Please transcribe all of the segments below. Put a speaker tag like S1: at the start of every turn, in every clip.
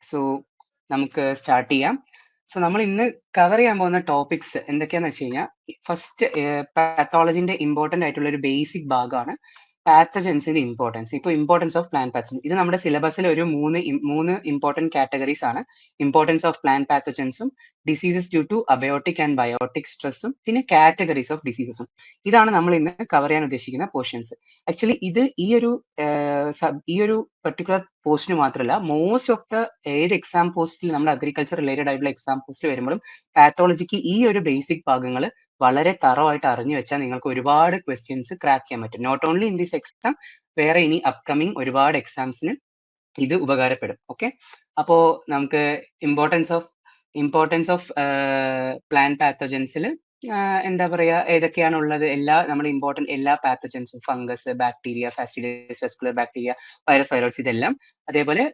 S1: So നമുക്ക് start ചെയ്യാം. So നമ്മൾ ഇന്ന് കവർ ചെയ്യാൻ പോകുന്ന ടോപ്പിക്സ് എന്തൊക്കെയാന്ന് വെച്ച് കഴിഞ്ഞാൽ, ഫസ്റ്റ് പാത്തോളജിന്റെ ഇമ്പോർട്ടന്റ് ആയിട്ടുള്ള ഒരു ബേസിക് ഭാഗമാണ് പാത്തജൻസിന്റെ ഇമ്പോർട്ടൻസ്. ഇപ്പോൾ ഇമ്പോർട്ടൻസ് ഓഫ് പ്ലാന്റ് പാത്തജൻ, ഇത് നമ്മുടെ സിലബസിൽ ഒരു മൂന്ന് ഇമ്പോർട്ടന്റ് കാറ്റഗറീസ് ആണ്. ഇമ്പോർട്ടൻസ് ഓഫ് പ്ലാന്റ് പാത്തജൻസും, diseases due to abiotic and biotic സ്ട്രെസ്സും, പിന്നെ കാറ്റഗറീസ് ഓഫ് ഡിസീസസും. ഇതാണ് നമ്മൾ ഇന്ന് കവർ ചെയ്യാൻ ഉദ്ദേശിക്കുന്ന പോർഷൻസ്. ആക്ച്വലി ഇത് ഈ ഒരു പെർട്ടിക്കുലർ പോസ്റ്റിന് മാത്രമല്ല, മോസ്റ്റ് ഓഫ് ദ ഏത് എക്സാം പോസ്റ്റിൽ നമ്മൾ അഗ്രികൾച്ചർ റിലേറ്റഡ് ആയിട്ടുള്ള എക്സാം പോസ്റ്റ് വരുമ്പോഴും പാത്തോളജിക്ക് ഈ ഒരു ബേസിക് ഭാഗങ്ങൾ വളരെ തറവായിട്ട് അറിഞ്ഞു വെച്ചാൽ നിങ്ങൾക്ക് ഒരുപാട് ക്വസ്റ്റ്യൻസ് ക്രാക്ക് ചെയ്യാൻ പറ്റും. Not only in this exam, വേറെ ഇനി അപ്കമിങ് ഒരുപാട് എക്സാംസിന് ഇത് ഉപകാരപ്പെടും. ഓക്കെ, അപ്പോ നമുക്ക് ഇമ്പോർട്ടൻസ് ഓഫ് പ്ലാന്റ് പാത്തോജൻസിൽ എന്താ പറയാ, ഏതൊക്കെയാണ് ഉള്ളത്? നമ്മുടെ ഇമ്പോർട്ടന്റ് എല്ലാ പാത്തോജൻസും, ഫംഗസ്, ബാക്ടീരിയ, ഫാസ്റ്റിഡിയസ്, വെസ്കുലർ ബാക്ടീരിയ, വൈറസ്, വൈറോസ്, ഇതെല്ലാം, അതേപോലെ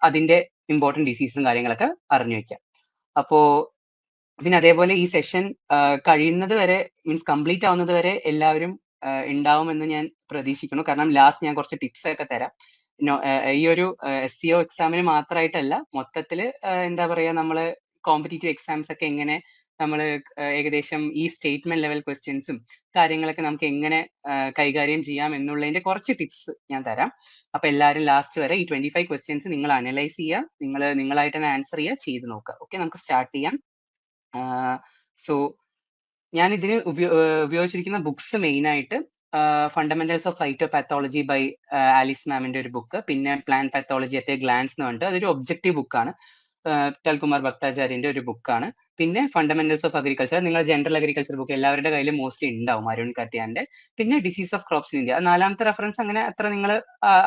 S1: അതിന്റെ ഇമ്പോർട്ടന്റ് ഡിസീസും കാര്യങ്ങളൊക്കെ അറിഞ്ഞു വെക്കാം. അപ്പോ പിന്നെ അതേപോലെ ഈ സെഷൻ കഴിയുന്നത് വരെ, മീൻസ് കംപ്ലീറ്റ് ആവുന്നത് വരെ എല്ലാവരും ഉണ്ടാവുമെന്ന് ഞാൻ പ്രതീക്ഷിക്കുന്നു. കാരണം ലാസ്റ്റ് ഞാൻ കുറച്ച് ടിപ്സ് ഒക്കെ തരാം. ഈ ഒരു SEO എക്സാമിന് മാത്രമായിട്ടല്ല, മൊത്തത്തിൽ എന്താ പറയാ, നമ്മള് കോമ്പറ്റീറ്റീവ് എക്സാംസ് ഒക്കെ എങ്ങനെ നമ്മൾ ഏകദേശം ഈ സ്റ്റേറ്റ്മെന്റ് ലെവൽ ക്വസ്റ്റ്യൻസും കാര്യങ്ങളൊക്കെ നമുക്ക് എങ്ങനെ കൈകാര്യം ചെയ്യാം എന്നുള്ളതിന്റെ കുറച്ച് ടിപ്സ് ഞാൻ തരാം. അപ്പൊ എല്ലാവരും ലാസ്റ്റ് വരെ ഈ 25 ക്വസ്റ്റ്യൻസ് നിങ്ങൾ അനലൈസ് ചെയ്യുക, നിങ്ങളായിട്ട് തന്നെ ആൻസർ ചെയ്യുക, ചെയ്ത് നോക്കുക. ഓക്കെ, നമുക്ക് സ്റ്റാർട്ട് ചെയ്യാം. സോ ഞാൻ ഇതിന് ഉപയോഗിച്ചിരിക്കുന്ന ബുക്സ് മെയിൻ ആയിട്ട് fundamentals of phytopathology by Alice മാമിന്റെ ഒരു ബുക്ക്, പിന്നെ plant pathology at a glance എന്ന് പറഞ്ഞിട്ട് അതൊരു ഒബ്ജക്റ്റീവ് ബുക്കാണ്. വിട്ടൽകുമാർ ഭട്ടാചാര്യന്റെ ഒരു ബുക്കാണ്. പിന്നെ ഫണ്ടമെന്റൽസ് ഓഫ് അഗ്രികൾച്ചർ, നിങ്ങൾ ജനറൽ അഗ്രികൾച്ചർ ബുക്ക് എല്ലാവരുടെ കയ്യിൽ മോസ്റ്റ്ലി ഉണ്ടാവും, അരുൺ കട്യാന്റെ. പിന്നെ disease of crops in India, നാലാമത്തെ റെഫറൻസ് അങ്ങനെ അത്ര നിങ്ങൾ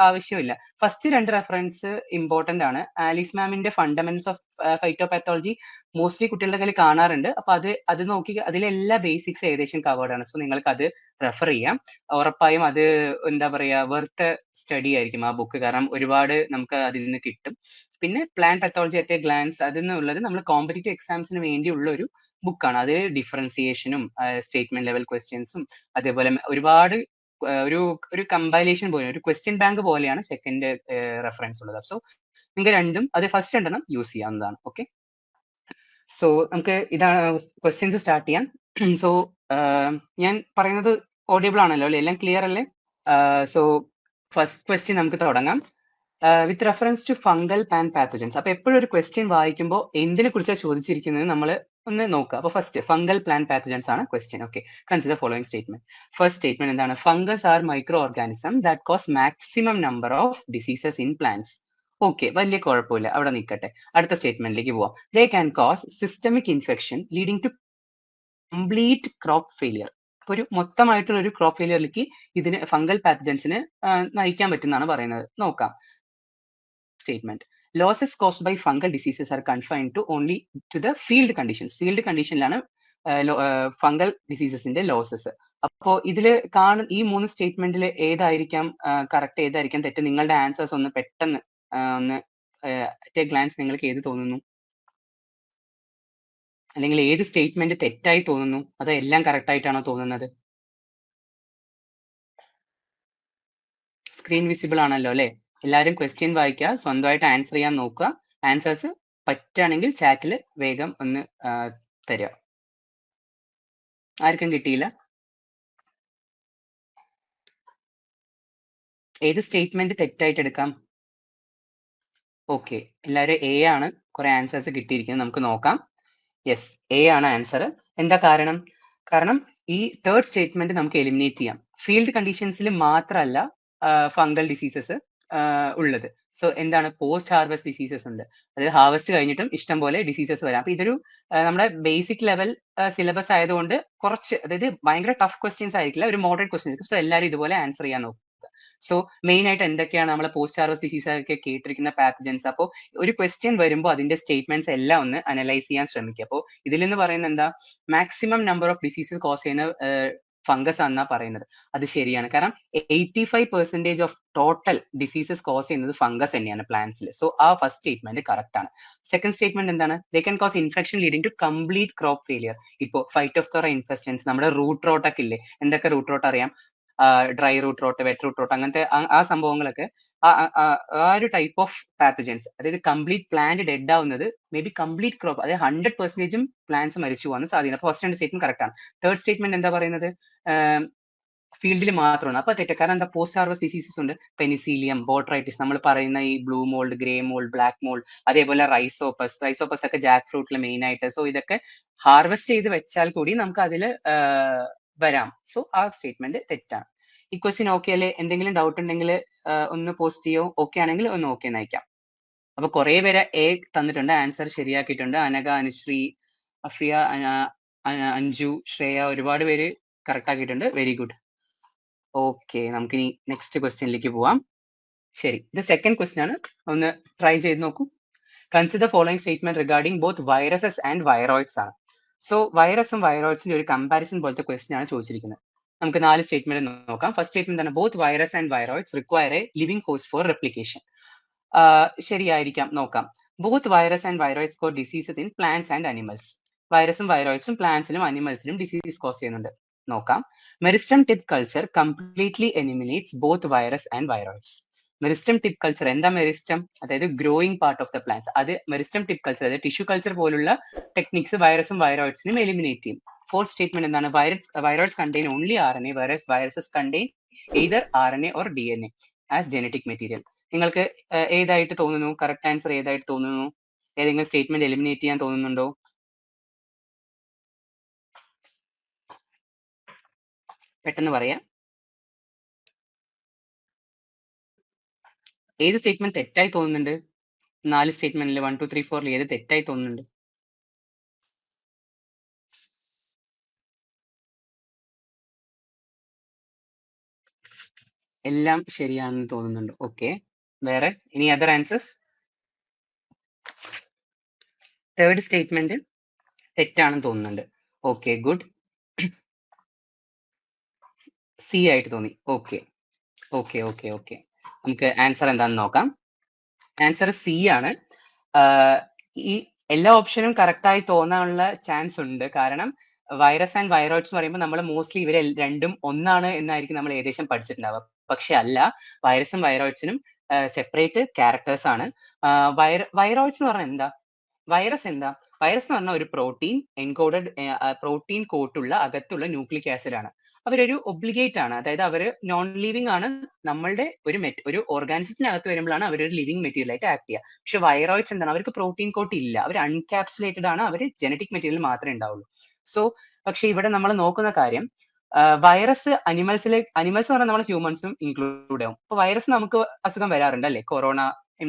S1: ആവശ്യമില്ല. ഫസ്റ്റ് രണ്ട് റെഫറൻസ് ഇമ്പോർട്ടന്റ് ആണ്. ആലിസ് മാമിന്റെ ഫണ്ടമെന്റൽസ് ഓഫ് ഫൈറ്റോപാത്തോളജി മോസ്റ്റ്ലി കുട്ടികളുടെ കയ്യിൽ കാണാറുണ്ട്. അപ്പൊ അത് നോക്കി അതിലെല്ലാ ബേസിക്സ് ഏകദേശം കവേർഡ് ആണ്. സോ നിങ്ങൾക്ക് അത് റെഫർ ചെയ്യാം. ഉറപ്പായും അത് എന്താ പറയാ, വെർത്ത് സ്റ്റഡി ആയിരിക്കും ആ ബുക്ക്, കാരണം ഒരുപാട് നമുക്ക് അതിൽ നിന്ന് കിട്ടും. പിന്നെ plant pathology at a glance, അതിനുള്ളത് നമ്മൾ കോമ്പറ്റീറ്റീവ് എക്സാംസിന് വേണ്ടിയുള്ള ഒരു ബുക്കാണ്. അത് ഡിഫറൻസിയേഷനും സ്റ്റേറ്റ്മെന്റ് ലെവൽ ക്വസ്റ്റ്യൻസും, അതേപോലെ ഒരുപാട് ഒരു കമ്പൈലേഷൻ പോലെ, ഒരു ക്വസ്റ്റ്യൻ ബാങ്ക് പോലെയാണ് സെക്കൻഡ് റെഫറൻസ് ഉള്ളത്. സോ നിങ്ങൾക്ക് രണ്ടും, അത് ഫസ്റ്റ് രണ്ടെണ്ണം യൂസ് ചെയ്യാവുന്നതാണ്. ഓക്കെ, സോ നമുക്ക് ഇതാണ് ക്വസ്റ്റ്യൻസ് സ്റ്റാർട്ട് ചെയ്യാം. സോ ഞാൻ പറയുന്നത് ഓഡിയബിൾ ആണല്ലോ അല്ലേ? എല്ലാം ക്ലിയർ അല്ലേ? സോ ഫസ്റ്റ് ക്വസ്റ്റ്യൻ നമുക്ക് തുടങ്ങാം. With reference to fungal and pathogens. അപ്പൊ എപ്പോഴും ഒരു ക്വസ്റ്റ്യൻ വായിക്കുമ്പോൾ എന്തിനെ കുറിച്ചാണ് ചോദിച്ചിരിക്കുന്നത് നമ്മൾ ഒന്ന് നോക്കുക. അപ്പൊ ഫസ്റ്റ് ഫംഗൽ പ്ലാന്റ് പാത്തജൻസ് ആണ് question. Okay, consider following statement. First statement എന്താണ്? Fungus are microorganism that cause maximum number of diseases in plants. Okay, വലിയ കുഴപ്പമില്ല, അവിടെ നിൽക്കട്ടെ. അടുത്ത സ്റ്റേറ്റ്മെന്റിലേക്ക് പോവാം. They can cause systemic infection leading to complete crop failure. ഒരു മൊത്തമായിട്ടുള്ള ഒരു ക്രോപ്പ് ഫെയിലിയറിലേക്ക് ഇതിന് ഫംഗൽ പാത്തജൻസിന് നയിക്കാൻ പറ്റുന്നതാണ് പറയുന്നത്. നോക്കാം statement. Losses caused by fungal diseases are confined to only to the field conditions. Field conditionലാണ് ഫംഗൽ ഡിസീസസിന്റെ ലോസസ്. അപ്പോ ഇതില് ഈ മൂന്ന് സ്റ്റേറ്റ്മെന്റിൽ ഏതായിരിക്കാം കറക്റ്റ്, ഏതായിരിക്കാം തെറ്റ്? നിങ്ങളുടെ ആൻസേഴ്സ് ഒന്ന് പെട്ടെന്ന് ഒന്ന് അറ്റ് എ ഗ്ലാൻസ് നിങ്ങൾക്ക് ഏത് തോന്നുന്നു? അല്ലെങ്കിൽ ഏത് സ്റ്റേറ്റ്മെന്റ് തെറ്റായി തോന്നുന്നു? അതോ എല്ലാം കറക്റ്റ് ആയിട്ടാണോ തോന്നുന്നത്? സ്ക്രീൻ വിസിബിൾ ആണല്ലോ അല്ലേ? എല്ലാവരും ക്വസ്റ്റ്യൻ വായിക്കുക, സ്വന്തമായിട്ട് ആൻസർ ചെയ്യാൻ നോക്കുക. ആൻസേഴ്സ് പറ്റുകയാണെങ്കിൽ ചാറ്റിൽ വേഗം ഒന്ന് തരിക. ആർക്കും കിട്ടിയില്ല? ഏത് സ്റ്റേറ്റ്മെന്റ് തെറ്റായിട്ട് എടുക്കാം? ഓക്കെ, എല്ലാവരും എ ആണ് കുറെ ആൻസേഴ്സ് കിട്ടിയിരിക്കുന്നത്. നമുക്ക് നോക്കാം. യെസ്, എ ആണ് ആൻസർ. എന്താ കാരണം? കാരണം ഈ തേർഡ് സ്റ്റേറ്റ്മെന്റ് നമുക്ക് എലിമിനേറ്റ് ചെയ്യാം. ഫീൽഡ് കണ്ടീഷൻസിൽ മാത്രമല്ല ഫംഗൽ ഡിസീസസ് ഉള്ളത്. സോ എന്താണ്? പോസ്റ്റ് ഹാർവെസ്റ്റ് ഡിസീസസ് ഉണ്ട്. അതായത് ഹാർവെസ്റ്റ് കഴിഞ്ഞിട്ടും ഇഷ്ടം പോലെ ഡിസീസസ് വരാം. അപ്പൊ ഇതൊരു നമ്മുടെ ബേസിക് ലെവൽ സിലബസ് ആയതുകൊണ്ട് കുറച്ച്, അതായത് ഭയങ്കര ടഫ് ക്വസ്റ്റ്യൻസ് ആയിരിക്കില്ല, ഒരു മോഡറേറ്റ് ക്വസ്റ്റ്യൻസ്. സോ എല്ലാവരും ഇതുപോലെ ആൻസർ ചെയ്യാൻ നോക്കുക. സോ മെയിൻ ആയിട്ട് എന്തൊക്കെയാണ് നമ്മൾ പോസ്റ്റ് ഹാർവെസ്റ്റ് ഡിസീസ് ഒക്കെ കേട്ടിരിക്കുന്ന പാത്തജൻസ്? അപ്പോൾ ഒരു ക്വസ്റ്റ്യൻ വരുമ്പോൾ അതിന്റെ സ്റ്റേറ്റ്മെന്റ്സ് എല്ലാം ഒന്ന് അനലൈസ് ചെയ്യാൻ ശ്രമിക്കുക. അപ്പോൾ ഇതിൽ നിന്ന് പറയുന്നത് എന്താ? Maximum number of diseases cause ചെയ്യുന്ന ഫംഗസ് ആണെന്നാ പറയുന്നത്. അത് ശരിയാണ്. കാരണം 85% ഓഫ് ടോട്ടൽ ഡിസീസസ് കോസ് ചെയ്യുന്നത് ഫംഗസ് തന്നെയാണ് പ്ലാന്റ്സിൽ. സോ ആ ഫസ്റ്റ് സ്റ്റേറ്റ്മെന്റ് കറക്റ്റ് ആണ്. സെക്കൻഡ് സ്റ്റേറ്റ്മെന്റ് എന്താണ്? They can cause infection leading to complete crop failure. ഇപ്പോൾ ഫൈറ്റോഫ്തോറ ഇൻഫെസ്റ്റൻസ്, നമ്മുടെ റൂട്ട് റോട്ട് ഒക്കെ ഇല്ലേ? എന്തൊക്കെ റൂട്ട് റോട്ട് അറിയാം? Dry root rot, wet root rot, അങ്ങനത്തെ ആ സംഭവങ്ങളൊക്കെ ആ ഒരു ടൈപ്പ് ഓഫ് പാത്തജൻസ്, അതായത് കംപ്ലീറ്റ് പ്ലാന്റ് ഡെഡ് ആവുന്നത് മേ ബി കംപ്ലീറ്റ് ക്രോപ്പ്, അതായത് 100% പ്ലാന്റ്സ് മരിച്ചു പോകാൻ സാധ്യത. അപ്പൊ ഫസ്റ്റ് രണ്ട് സ്റ്റേറ്റ്മെന്റ് കറക്റ്റ് ആണ്. തേർഡ് സ്റ്റേറ്റ്മെന്റ് എന്താ പറയുന്നത്, ഫീൽഡിൽ മാത്രമാണ്. അപ്പൊ തെറ്റ. കാരണം എന്താ, പോസ്റ്റ് ഹാർവസ്റ്റ് ഡിസീസസ് ഉണ്ട്, പെനിസീലിയം, ബോട്രൈറ്റിസ്, നമ്മൾ പറയുന്ന ഈ blue mould, grey mould, black mould, അതേപോലെ റൈസോപ്പസ് ഒക്കെ ജാക്ക് ഫ്രൂട്ടിൽ മെയിൻ ആയിട്ട്. സോ ഇതൊക്കെ ഹാർവെസ്റ്റ് ചെയ്ത് വെച്ചാൽ കൂടി നമുക്ക് അതിൽ വരാം. സോ ആ സ്റ്റേറ്റ്മെന്റ് തെറ്റാണ്. ഈ ക്വസ്റ്റ്യൻ ഓക്കെ അല്ലേ? എന്തെങ്കിലും ഡൗട്ട് ഉണ്ടെങ്കിൽ ഒന്ന് പോസ്റ്റ് ചെയ്യോ. ഓക്കെ ആണെങ്കിൽ ഒന്ന് ഓക്കെ നയിക്കാം. അപ്പൊ കുറെ പേര് എ തന്നിട്ടുണ്ട്, ആൻസർ ശരിയാക്കിയിട്ടുണ്ട്. അനഘ, അനുശ്രീ, അഫിയ, അഞ്ജു, ശ്രേയ, ഒരുപാട് പേര് കറക്റ്റ് ആക്കിയിട്ടുണ്ട്. Very good. ഓക്കെ, നമുക്കിനി നെക്സ്റ്റ് ക്വസ്റ്റ്യനിലേക്ക് പോവാം. ശരി, ഇത് സെക്കൻഡ് ക്വസ്റ്റ്യൻ ആണ്, ഒന്ന് ട്രൈ ചെയ്ത് നോക്കൂ. Consider following statement regarding both viruses and viroids ആണ്. സോ വൈറസും വൈറോയിഡ്സിന്റെ ഒരു കമ്പാരിസൺ പോലത്തെ ക്വസ്റ്റ്യൻ ആണ് ചോദിച്ചിരിക്കുന്നത്. നമുക്ക് 4 സ്റ്റേറ്റ്മെന്റ് നോക്കാം. ഫസ്റ്റ് സ്റ്റേറ്റ്മെന്റ് ആണ്, both virus and viroids require a living host for replication. ശരിയായിരിക്കാം, നോക്കാം. Both virus and viroids cause diseases in plants and animals. വൈറസും വൈറോയിഡ്സും പ്ലാന്റ്സിലും അനിമൽസിലും ഡിസീസ് കോസ് ചെയ്യുന്നുണ്ട്. നോക്കാം. Meristem tip culture completely eliminates both virus and viroids. Meristem tip culture, എന്താ meristem? അതായത് growing part of the plants. അത് മെറിസ്റ്റം ടിപ്പ് കൾച്ചർ, അതായത് ടിഷ്യൂ കൾച്ചർ പോലുള്ള ടെക്നിക്സ് വൈറസും വൈറോയിഡ്സിനും എലിമിനേറ്റ് ചെയ്യും. ഫോർത്ത് സ്റ്റേറ്റ്മെന്റ് എന്താണ്, viroids contain only RNA, whereas viruses contain either RNA or DNA as genetic material. നിങ്ങൾക്ക് ഏതായിട്ട് തോന്നുന്നു, കറക്റ്റ് ആൻസർ ഏതായിട്ട് തോന്നുന്നു? ഏതെങ്കിലും സ്റ്റേറ്റ്മെന്റ് എലിമിനേറ്റ് ചെയ്യാൻ തോന്നുന്നുണ്ടോ? പെട്ടെന്ന് പറയാം. ഏത് സ്റ്റേറ്റ്മെന്റ് തെറ്റായി തോന്നുന്നുണ്ട്? 4 സ്റ്റേറ്റ്മെന്റിൽ 1, 2, 3, 4 ഏത് തെറ്റായി തോന്നുന്നുണ്ട്? എല്ലാം ശരിയാണെന്ന് തോന്നുന്നുണ്ട്. ഓക്കെ, വേറെ ഇനി അതർ ആൻസേഴ്സ്? തേർഡ് സ്റ്റേറ്റ്മെന്റ് തെറ്റാണെന്ന് തോന്നുന്നുണ്ട്. Okay, good. സി ആയിട്ട് തോന്നി. ഓക്കെ ഓക്കെ ഓക്കെ ഓക്കെ, നമുക്ക് ആൻസർ എന്താണെന്ന് നോക്കാം. ആൻസർ സി ആണ്. ഈ എല്ലാ ഓപ്ഷനും കറക്റ്റ് ആയി തോന്നാനുള്ള ചാൻസ് ഉണ്ട്. കാരണം വൈറസ് ആൻഡ് വൈറോയിഡ്സ് പറയുമ്പോൾ നമ്മൾ മോസ്റ്റ്ലി ഇവരെ രണ്ടും ഒന്നാണ് എന്നായിരിക്കും നമ്മൾ ഏകദേശം പഠിച്ചിട്ടുണ്ടാവുക. പക്ഷെ അല്ല, വൈറസും വൈറോയിഡ്സിനും സെപ്പറേറ്റ് ക്യാരക്ടേഴ്സ് ആണ്. വൈറോയിഡ്സ് എന്ന് പറഞ്ഞാൽ എന്താ? വൈറസ് എന്താ? വൈറസ് എന്ന് പറഞ്ഞാൽ ഒരു പ്രോട്ടീൻ എൻകോഡഡ്, പ്രോട്ടീൻ കോട്ടുള്ള അകത്തുള്ള ന്യൂക്ലിക് ആസിഡ് ആണ്. അവരൊരു ഒബ്ലിഗേറ്റ് ആണ്, അതായത് അവർ നോൺ ലിവിംഗ് ആണ്. നമ്മളുടെ ഒരു ഓർഗാനിസത്തിനകത്ത് വരുമ്പോഴാണ് അവർ ഒരു ലിവിംഗ് മെറ്റീരിയൽ ആയിട്ട് ആക്ട് ചെയ്യുക. പക്ഷെ വൈറോയിഡ്സ് എന്താണ്, അവർക്ക് പ്രോട്ടീൻ കോട്ട് ഇല്ല, അവർ അൺകാപ്സുലേറ്റഡ് ആണ്, അവർ ജനറ്റിക് മെറ്റീരിയൽ മാത്രമേ ഉണ്ടാവുള്ളൂ. സോ പക്ഷെ ഇവിടെ നമ്മൾ നോക്കുന്ന കാര്യം, വൈറസ് അനിമൽസ് പറഞ്ഞാൽ നമ്മൾ ഹ്യൂമൻസും ഇൻക്ലൂഡ് ആവും. അപ്പൊ വൈറസ് നമുക്ക് അസുഖം വരാറുണ്ട് അല്ലേ, കൊറോണ,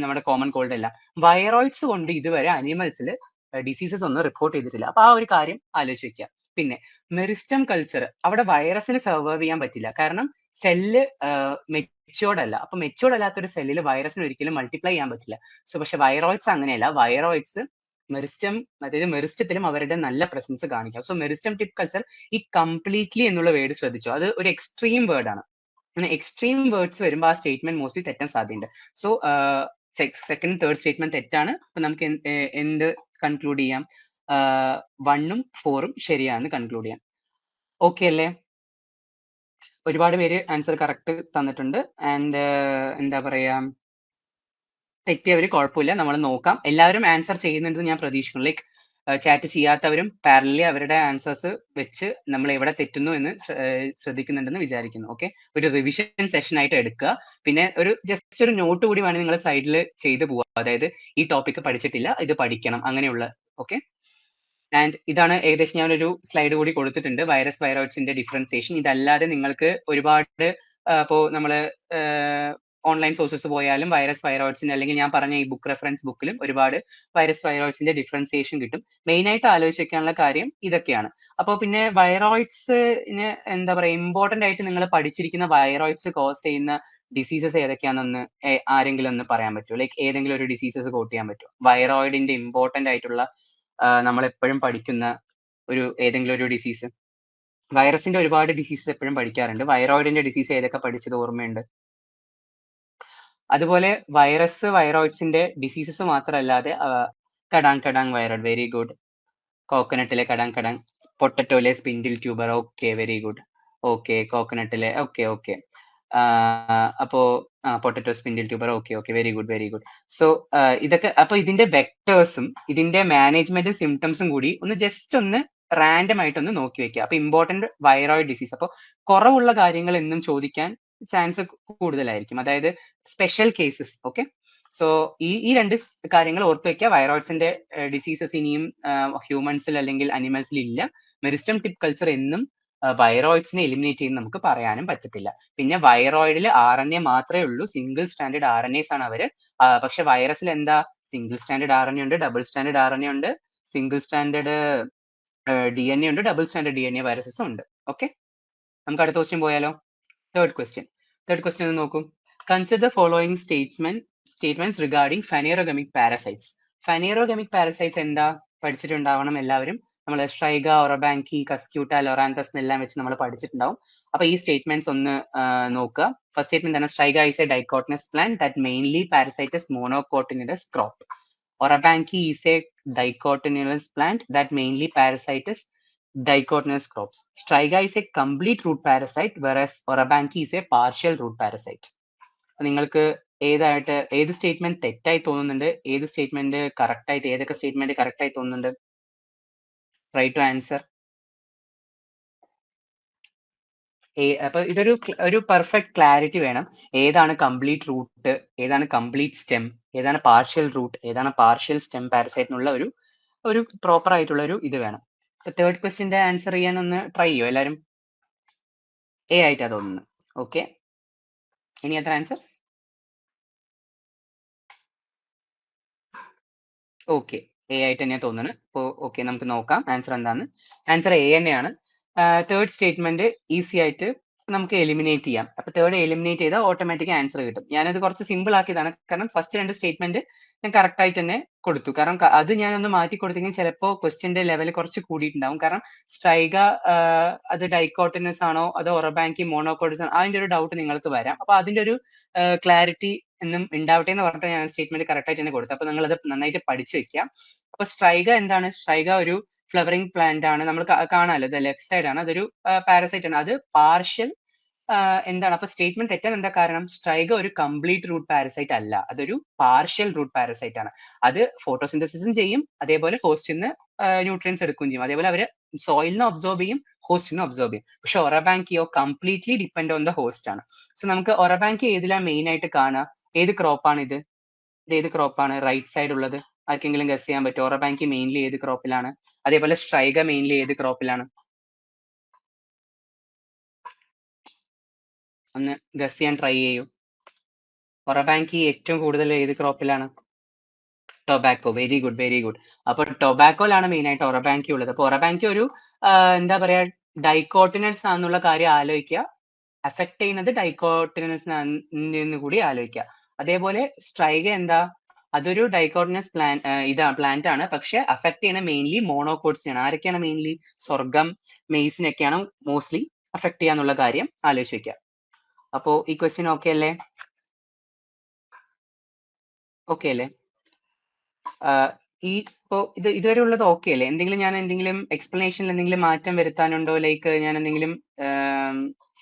S1: നമ്മുടെ കോമൺ കോൾഡ് എല്ലാം. വൈറോയിഡ്സ് കൊണ്ട് ഇതുവരെ അനിമൽസിൽ ഡിസീസസ് ഒന്നും റിപ്പോർട്ട് ചെയ്തിട്ടില്ല. അപ്പൊ ആ ഒരു കാര്യം ആലോചിച്ച് വെക്കുക. പിന്നെ മെറിസ്റ്റം കൾച്ചർ, അവിടെ വൈറസിന് സർവൈവ് ചെയ്യാൻ പറ്റില്ല, കാരണം സെല്ല് മെച്യൂർഡ് അല്ല. അപ്പൊ മെച്യൂർഡ് അല്ലാത്ത ഒരു സെല്ലിൽ വൈറസിന് ഒരിക്കലും മൾട്ടിപ്ലൈ ചെയ്യാൻ പറ്റില്ല. സോ പക്ഷെ വൈറോയിഡ്സ് അങ്ങനെയല്ല. വൈറോയിഡ്സ് മെറിസ്റ്റം, അതായത് മെറിസ്റ്റത്തിലും അവരുടെ നല്ല പ്രസൻസ് കാണിക്കാം. സോ മെറിസ്റ്റം ടിപ്പ് കൾച്ചർ, ഈ കംപ്ലീറ്റ്ലി എന്നുള്ള വേർഡ് ശ്രദ്ധിച്ചോ, അത് ഒരു എക്സ്ട്രീം വേർഡ് ആണ്. അങ്ങനെ എക്സ്ട്രീം വേർഡ്സ് വരുമ്പോൾ ആ സ്റ്റേറ്റ്മെന്റ് മോസ്റ്റ്ലി തെറ്റാൻ സാധ്യതയുണ്ട്. സോ സെക്കൻഡ് തേർഡ് സ്റ്റേറ്റ്മെന്റ് തെറ്റാണ്. അപ്പൊ നമുക്ക് എന്ത് കൺക്ലൂഡ് ചെയ്യാം? 1ഉം 4ഉം ശരിയാണെന്ന് കൺക്ലൂഡ് ചെയ്യാം. ഓക്കെ അല്ലേ? ഒരുപാട് പേര് ആൻസർ കറക്റ്റ് തന്നിട്ടുണ്ട്. ആൻഡ് എന്താ പറയാ, തെറ്റിയവര് കുഴപ്പമില്ല, നമ്മൾ നോക്കാം. എല്ലാവരും ആൻസർ ചെയ്യുന്നുണ്ടെന്ന് ഞാൻ പ്രതീക്ഷിക്കുന്നു. ലൈക്ക് ചാറ്റ് ചെയ്യാത്തവരും പാരലി അവരുടെ ആൻസേഴ്സ് വെച്ച് നമ്മൾ എവിടെ തെറ്റുന്നു എന്ന് ശ്രദ്ധിക്കുന്നുണ്ടെന്ന് വിചാരിക്കുന്നു. ഓക്കെ, ഒരു റിവിഷൻ സെഷൻ ആയിട്ട് എടുക്കുക. പിന്നെ ഒരു ജസ്റ്റ് ഒരു നോട്ട് കൂടി വേണമെങ്കിൽ നിങ്ങൾ സൈഡിൽ ചെയ്ത് പോവുക. അതായത് ഈ ടോപ്പിക് പഠിച്ചിട്ടില്ല, ഇത് പഠിക്കണം, അങ്ങനെയുള്ള. ഓക്കെ, ആൻഡ് ഇതാണ് ഏകദേശം ഞാൻ ഒരു സ്ലൈഡ് കൂടി കൊടുത്തിട്ടുണ്ട്, വൈറസ് വൈറോയിഡ്സിന്റെ ഡിഫറൻസിയേഷൻ. ഇതല്ലാതെ നിങ്ങൾക്ക് ഒരുപാട് ഇപ്പോൾ നമ്മൾ ഓൺലൈൻ സോഴ്സസ് പോയാലും വൈറസ് വൈറോയിഡ്സിന്റെ, അല്ലെങ്കിൽ ഞാൻ പറഞ്ഞ ഈ ബുക്ക് റെഫറൻസ് ബുക്കിലും ഒരുപാട് വൈറസ് വൈറോയിഡ്സിന്റെ ഡിഫറൻസിയേഷൻ കിട്ടും. മെയിൻ ആയിട്ട് ആലോചിച്ച് വെക്കാനുള്ള കാര്യം ഇതൊക്കെയാണ്. അപ്പോൾ പിന്നെ വൈറോയിഡ്സിന് എന്താ പറയുക, ഇമ്പോർട്ടന്റ് ആയിട്ട് നിങ്ങൾ പഠിച്ചിരിക്കുന്ന വൈറോയിഡ്സ് കോസ് ചെയ്യുന്ന ഡിസീസസ് ഏതൊക്കെയാണെന്ന് ആരെങ്കിലും ഒന്ന് പറയാൻ പറ്റുമോ? ലൈക്ക് ഏതെങ്കിലും ഒരു ഡിസീസസ് കോട്ട് ചെയ്യാൻ പറ്റുമോ? വൈറോയിഡിന്റെ ഇമ്പോർട്ടന്റ് ആയിട്ടുള്ള നമ്മൾ എപ്പോഴും പഠിക്കുന്ന ഏതെങ്കിലും ഒരു ഡിസീസ്. വൈറസിന്റെ ഒരുപാട് ഡിസീസസ് എപ്പോഴും പഠിക്കാറുണ്ട്. വൈറോയിഡിന്റെ ഡിസീസ് ഏതൊക്കെ പഠിച്ചത് ഓർമ്മയുണ്ട്? അതുപോലെ വൈറസ് വൈറോയിഡ്സിന്റെ ഡിസീസസ് മാത്രമല്ലാതെ കടാങ് വൈറോയിഡ്, വെരി ഗുഡ്. കോക്കനട്ടിലെ കടാങ്, പൊട്ടറ്റോയിലെ spindle tuber, okay, very good. Okay കോക്കനട്ടിലെ ഓക്കെ. അപ്പോ potato spindle tuber okay very good very good. So ഇതൊക്കെ അപ്പൊ ഇതിന്റെ വെക്ടേഴ്സും ഇതിന്റെ മാനേജ്മെന്റ് സിംറ്റംസും കൂടി ഒന്ന് ജസ്റ്റ് ഒന്ന് റാൻഡം ആയിട്ടൊന്ന് നോക്കി വെക്കുക. അപ്പൊ ഇമ്പോർട്ടന്റ് വൈറോയിഡ് ഡിസീസ്. അപ്പൊ കുറവുള്ള കാര്യങ്ങൾ എന്നും ചോദിക്കാൻ ചാൻസ് കൂടുതലായിരിക്കും. അതായത് സ്പെഷ്യൽ കേസസ്. ഓക്കെ. സോ ഈ രണ്ട് കാര്യങ്ങൾ ഓർത്ത് വെക്കുക. വൈറോയിഡ്സിന്റെ ഡിസീസസ് ഇനിയും ഹ്യൂമൻസിൽ അല്ലെങ്കിൽ അനിമൽസിൽ ഇല്ല. മെറിസ്റ്റം ടിപ്പ് കൾച്ചർ എന്നും വൈറോയിഡ്സിനെ എലിമിനേറ്റ് ചെയ്യുന്ന നമുക്ക് പറയാനും പറ്റത്തില്ല. പിന്നെ വൈറോയിഡിൽ RNA മാത്രമേ ഉള്ളൂ. സിംഗിൾ സ്റ്റാൻഡേർഡ് RNAs ആണ് അവര്. പക്ഷെ വൈറസിൽ എന്താ സിംഗിൾ സ്റ്റാൻഡേർഡ് RNA ഉണ്ട്, ഡബിൾ സ്റ്റാൻഡേർഡ് RNA ഉണ്ട്, സിംഗിൾ സ്റ്റാൻഡേർഡ് DNA ഉണ്ട്, ഡബിൾ സ്റ്റാൻഡേർഡ് DNA വൈറസസും ഉണ്ട്. ഓക്കെ. നമുക്ക് അടുത്ത ക്വസ്റ്റ്യൻ പോയാലോ? തേർഡ് ക്വസ്റ്റ്യൻ ഒന്ന് നോക്കൂ. Consider following statements regarding phanerogamic parasites. Phanerogamic parasites എന്താ പഠിച്ചിട്ടുണ്ടാവണം എല്ലാവരും. നമ്മൾ സ്ട്രൈഗ, ഒറബാങ്കി, കസ്ക്യൂട്ട, ലൊറാന്തസ് എന്നെല്ലാം വെച്ച് നമ്മൾ പഠിച്ചിട്ടുണ്ടാവും. അപ്പൊ ഈ സ്റ്റേറ്റ്മെന്റ്സ് ഒന്ന് നോക്കുക. ഫസ്റ്റ് സ്റ്റേറ്റ്മെന്റ് ആണ് Striga is a dicotyledonous plant that mainly parasites monocotyledonous crop. Orabanki is a dicotyledonous plant that mainly parasites dicotyledonous crops. Striga is a complete root parasite, whereas Orabanki is a partial root parasite. നിങ്ങൾക്ക് ഏത് statement തെറ്റായി തോന്നുന്നുണ്ട്, ഏത് statement correct ആയിട്ട്, ഏതൊക്കെ statement correct ആയി തോന്നുന്നുണ്ട്? Try to answer. അപ്പൊ ഇതൊരു പെർഫെക്റ്റ് ക്ലാരിറ്റി വേണം. ഏതാണ് കംപ്ലീറ്റ് റൂട്ട്, ഏതാണ് കംപ്ലീറ്റ് സ്റ്റെം, ഏതാണ് പാർഷ്യൽ റൂട്ട്, ഏതാണ് പാർഷ്യൽ സ്റ്റെം പാരസൈറ്റ് എന്നുള്ള ഒരു പ്രോപ്പർ ആയിട്ടുള്ള ഒരു ഇത് വേണം. ഇപ്പൊ തേർഡ് ക്വസ്റ്റ്യന്റെ ആൻസർ ചെയ്യാൻ ഒന്ന് ട്രൈ ചെയ്യോ എല്ലാരും? A ആയിട്ടാ തോന്നുന്നു. ഓക്കെ. ഇനി എത്ര ആൻസേഴ്സ്? ഓക്കെ, A ആയിട്ട് തന്നെയാ തോന്നുന്നത്. അപ്പോൾ ഓക്കെ, നമുക്ക് നോക്കാം ആൻസർ എന്താന്ന്. ആൻസർ A തന്നെയാണ്. തേർഡ് സ്റ്റേറ്റ്മെന്റ് ഈസി ആയിട്ട് നമുക്ക് എലിമിനേറ്റ് ചെയ്യാം. അപ്പൊ തേർഡ് എലിമിനേറ്റ് ചെയ്താൽ ഓട്ടോമാറ്റിക് ആൻസർ കിട്ടും. ഞാനത് കുറച്ച് സിമ്പിൾ ആക്കിയതാണ്, കാരണം ഫസ്റ്റ് രണ്ട് സ്റ്റേറ്റ്മെന്റ് ഞാൻ കറക്റ്റ് ആയിട്ട് തന്നെ കൊടുത്തു. കാരണം അത് ഞാനൊന്ന് മാറ്റി കൊടുത്തെങ്കിൽ ചിലപ്പോൾ ക്വസ്റ്റ്യന്റെ ലെവൽ കുറച്ച് കൂടിയിട്ടുണ്ടാവും. കാരണം സ്ട്രൈഗ അത് ഡൈക്കോട്ടിനസ് ആണോ അതോ ഒറബാങ്കി മോണോകോട്ടിസ് ആണോ, അതിന്റെ ഒരു ഡൗട്ട് നിങ്ങൾക്ക് വരാം. അപ്പൊ അതിന്റെ ഒരു ക്ലാരിറ്റി എന്നും ഉണ്ടാവട്ടെ എന്ന് പറഞ്ഞിട്ട് ഞാൻ സ്റ്റേറ്റ്മെന്റ് കറക്റ്റ് ആയിട്ട് തന്നെ കൊടുത്തു. അപ്പൊ നിങ്ങൾ അത് നന്നായിട്ട് പഠിച്ചു വെക്കാം. അപ്പൊ സ്ട്രൈഗ എന്താണ്? സ്ട്രൈഗ ഒരു ഫ്ലവറിംഗ് പ്ലാന്റ് ആണ്. നമ്മൾ കാണാമല്ലോ, ഇത് ലെഫ്റ്റ് സൈഡ് ആണ്. അതൊരു പാരസൈറ്റ് ആണ്. അത് പാർഷ്യൽ എന്താണ്? അപ്പൊ സ്റ്റേറ്റ്മെന്റ് തെറ്റാൻ എന്താ കാരണം? സ്ട്രൈഗ ഒരു കംപ്ലീറ്റ് റൂട്ട് പാരസൈറ്റ് അല്ല, അതൊരു പാർഷ്യൽ റൂട്ട് പാരസൈറ്റ് ആണ്. അത് ഫോട്ടോസിന്തസിസും ചെയ്യും, അതേപോലെ ഹോസ്റ്റിൽ നിന്ന് ന്യൂട്രിയൻസ് എടുക്കുകയും ചെയ്യും. അതേപോലെ അവര് സോയിലിനെ ഒബ്സോർബ് ചെയ്യും, ഹോസ്റ്റിനെ ഒബ്സോർബ് ചെയ്യും. പക്ഷെ ഒറബാങ്കിയോ completely depend on the host ആണ്. സോ നമുക്ക് ഒറബാങ്കി ഏതിലാണ് മെയിൻ ആയിട്ട് കാണുക? ഏത് ക്രോപ്പാണ് ഇത്? ഇത് ഏത് ക്രോപ്പാണ് റൈറ്റ് സൈഡ് ഉള്ളത്? ആർക്കെങ്കിലും ഗസ് ചെയ്യാൻ പറ്റുമോ? ഒറബാങ്കി മെയിൻലി ഏത് ക്രോപ്പിലാണ്? അതേപോലെ സ്ട്രൈഗ മെയിൻലി ഏത് ക്രോപ്പിലാണ്? ഒന്ന് ഗസ് ചെയ്യാൻ ട്രൈ ചെയ്യൂ. ഒറബാങ്കി ഏറ്റവും കൂടുതൽ ഏത് ക്രോപ്പിലാണ്? Tobacco. Very good very good. അപ്പൊ ടൊബാക്കോയിലാണ് മെയിൻ ആയിട്ട് ഒറബാങ്കി ഉള്ളത്. അപ്പൊ ഒറബാങ്കി ഒരു എന്താ പറയാ ഡൈക്കോട്ടിനസ് ആണെന്നുള്ള കാര്യം ആലോചിക്കുക. അഫക്ട് ചെയ്യുന്നത് ഡൈക്കോട്ടിനസ് എന്ന് കൂടി ആലോചിക്കുക. അതേപോലെ സ്ട്രൈഗ എന്താ? അതൊരു ഡൈക്കോട്ടിനസ് പ്ലാന്റ് ആണ്. പക്ഷെ അഫക്ട് ചെയ്യുന്ന മെയിൻലി മോണോകോട്സിനെ ആണ്. ആരൊക്കെയാണ് മെയിൻലി? സ്വർഗം, മെയ്സിനൊക്കെയാണ് മോസ്റ്റ്ലി അഫക്ട് ചെയ്യാന്നുള്ള കാര്യം ആലോചിച്ച് വെക്കുക. അപ്പോ ഈ ക്വസ്റ്റ്യൻ ഓക്കെ അല്ലേ? ഓക്കെ അല്ലേ? ഈ ഇപ്പോ ഇതുവരെ ഉള്ളത് ഓക്കെ അല്ലേ? എന്തെങ്കിലും എക്സ്പ്ലനേഷനിൽ എന്തെങ്കിലും മാറ്റം വരുത്താനുണ്ടോ? ലൈക്ക് ഞാൻ എന്തെങ്കിലും